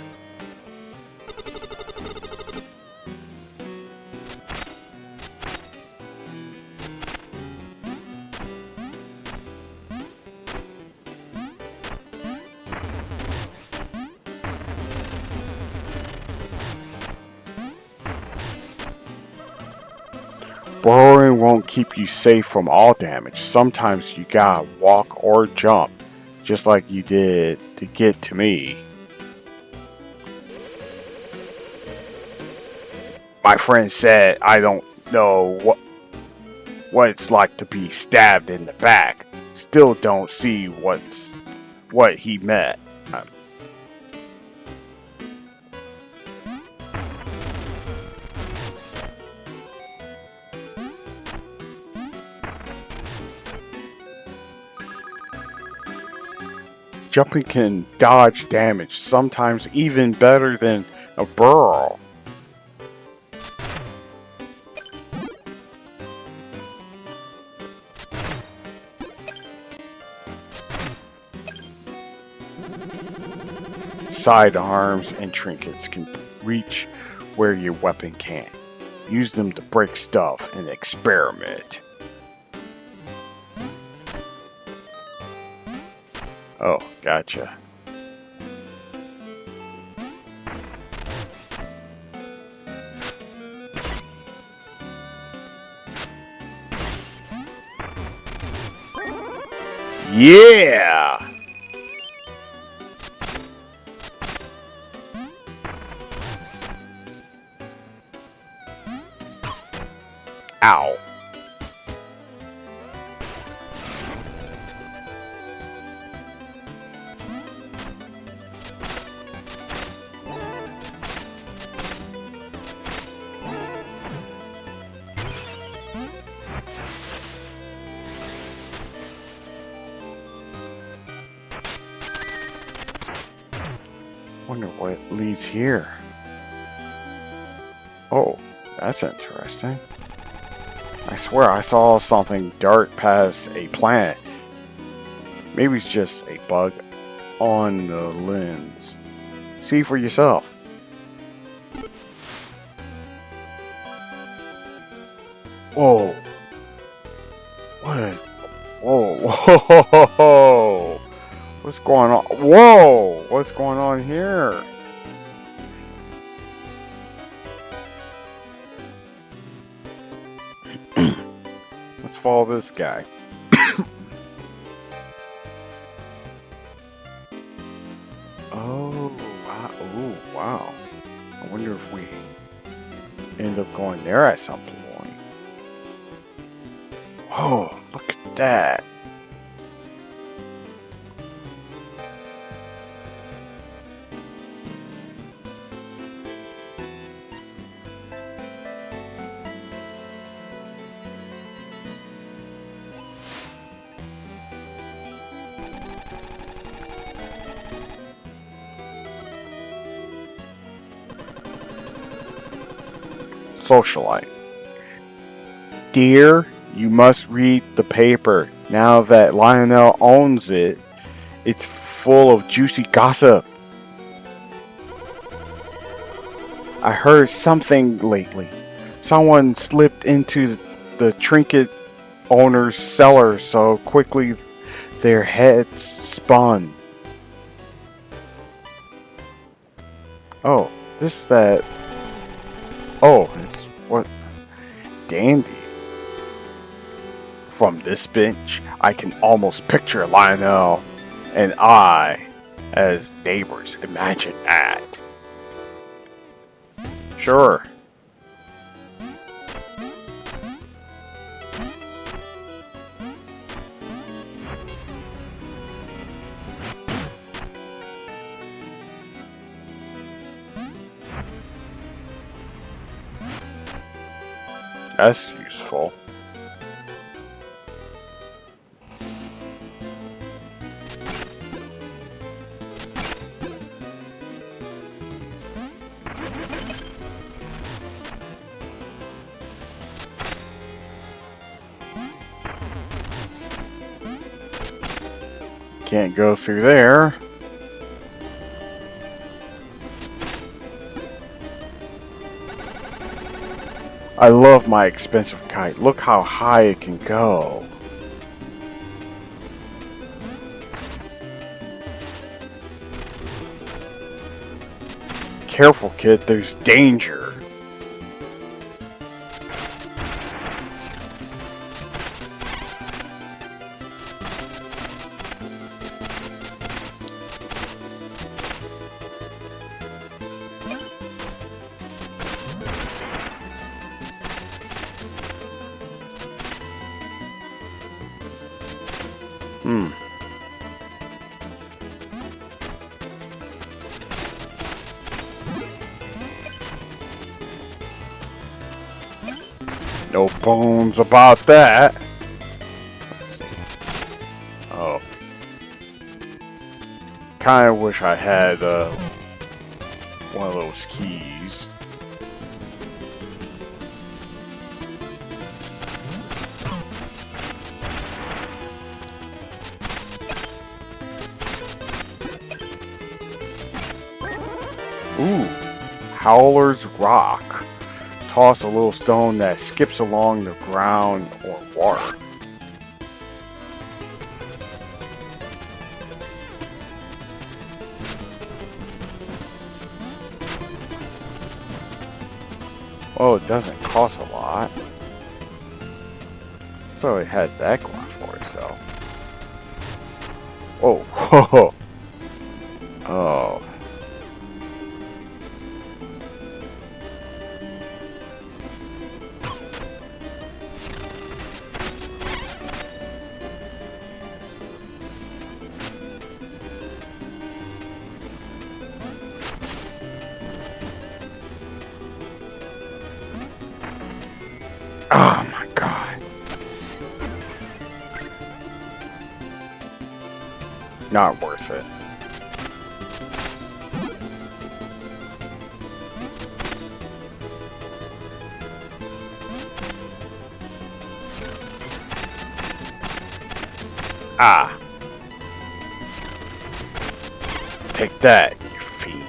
Burrowing won't keep you safe from all damage. Sometimes you gotta walk or jump. just like you did to get to me. My friend said I don't know what it's like to be stabbed in the back. Still don't see what he meant. Jumping can dodge damage, sometimes even better than a burrow. Sidearms and trinkets can reach where your weapon can't. Use them to break stuff and experiment. Oh, gotcha. Yeah! Ow. Wonder what leads here. Oh, that's interesting. I swear I saw something dart past a planet. Maybe it's just a bug on the lens. See for yourself. Whoa. What? Whoa. Whoa. What's going on? Whoa! What's going on here? Let's follow this guy. Oh, wow. Ooh, wow. I wonder if we end up going there at some point. Whoa, look at that. Socialite. Dear, you must read the paper. Now that Lionel owns it, it's full of juicy gossip. I heard something lately. Someone slipped into the trinket owner's cellar so quickly their heads spun. Oh, that. Oh, it's what? Dandy. From this bench, I can almost picture Lionel and I as neighbors. Imagine that. Sure. That's useful. Can't go through there. I love my expensive kite. Look how high it can go. Careful, kid, there's danger. No bones about that. Let's see. Oh. Kinda wish I had one of those keys. Ooh, Howler's Rock. Toss a little stone that skips along the ground or water. Oh, it doesn't cost a lot. So it has that going for itself. Whoa, whoa. Oh. Oh my god. Not worth it. Ah. Take that, you fiend.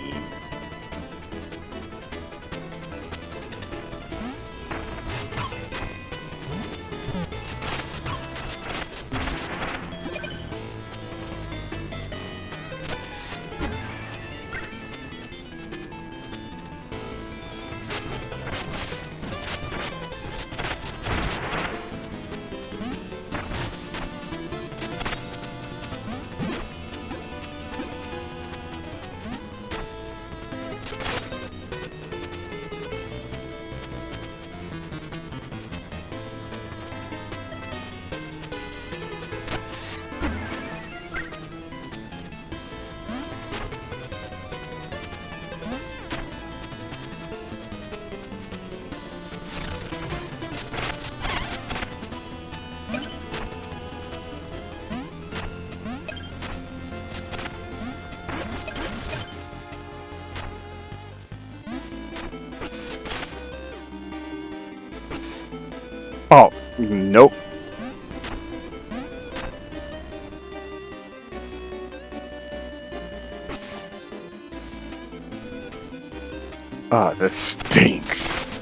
Oh, nope. Ah, this stinks.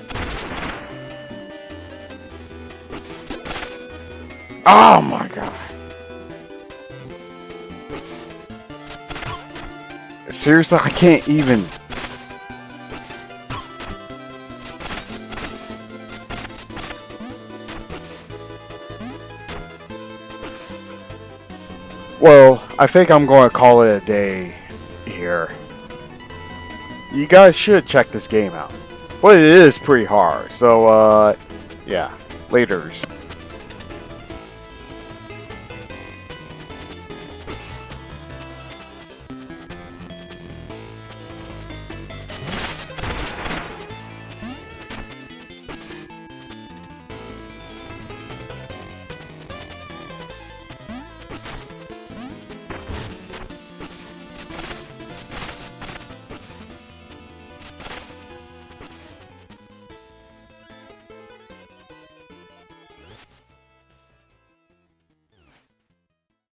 Oh my god. Seriously, I can't even. Well, I think I'm going to call it a day here. You guys should check this game out. But it is pretty hard. So, yeah. Laters.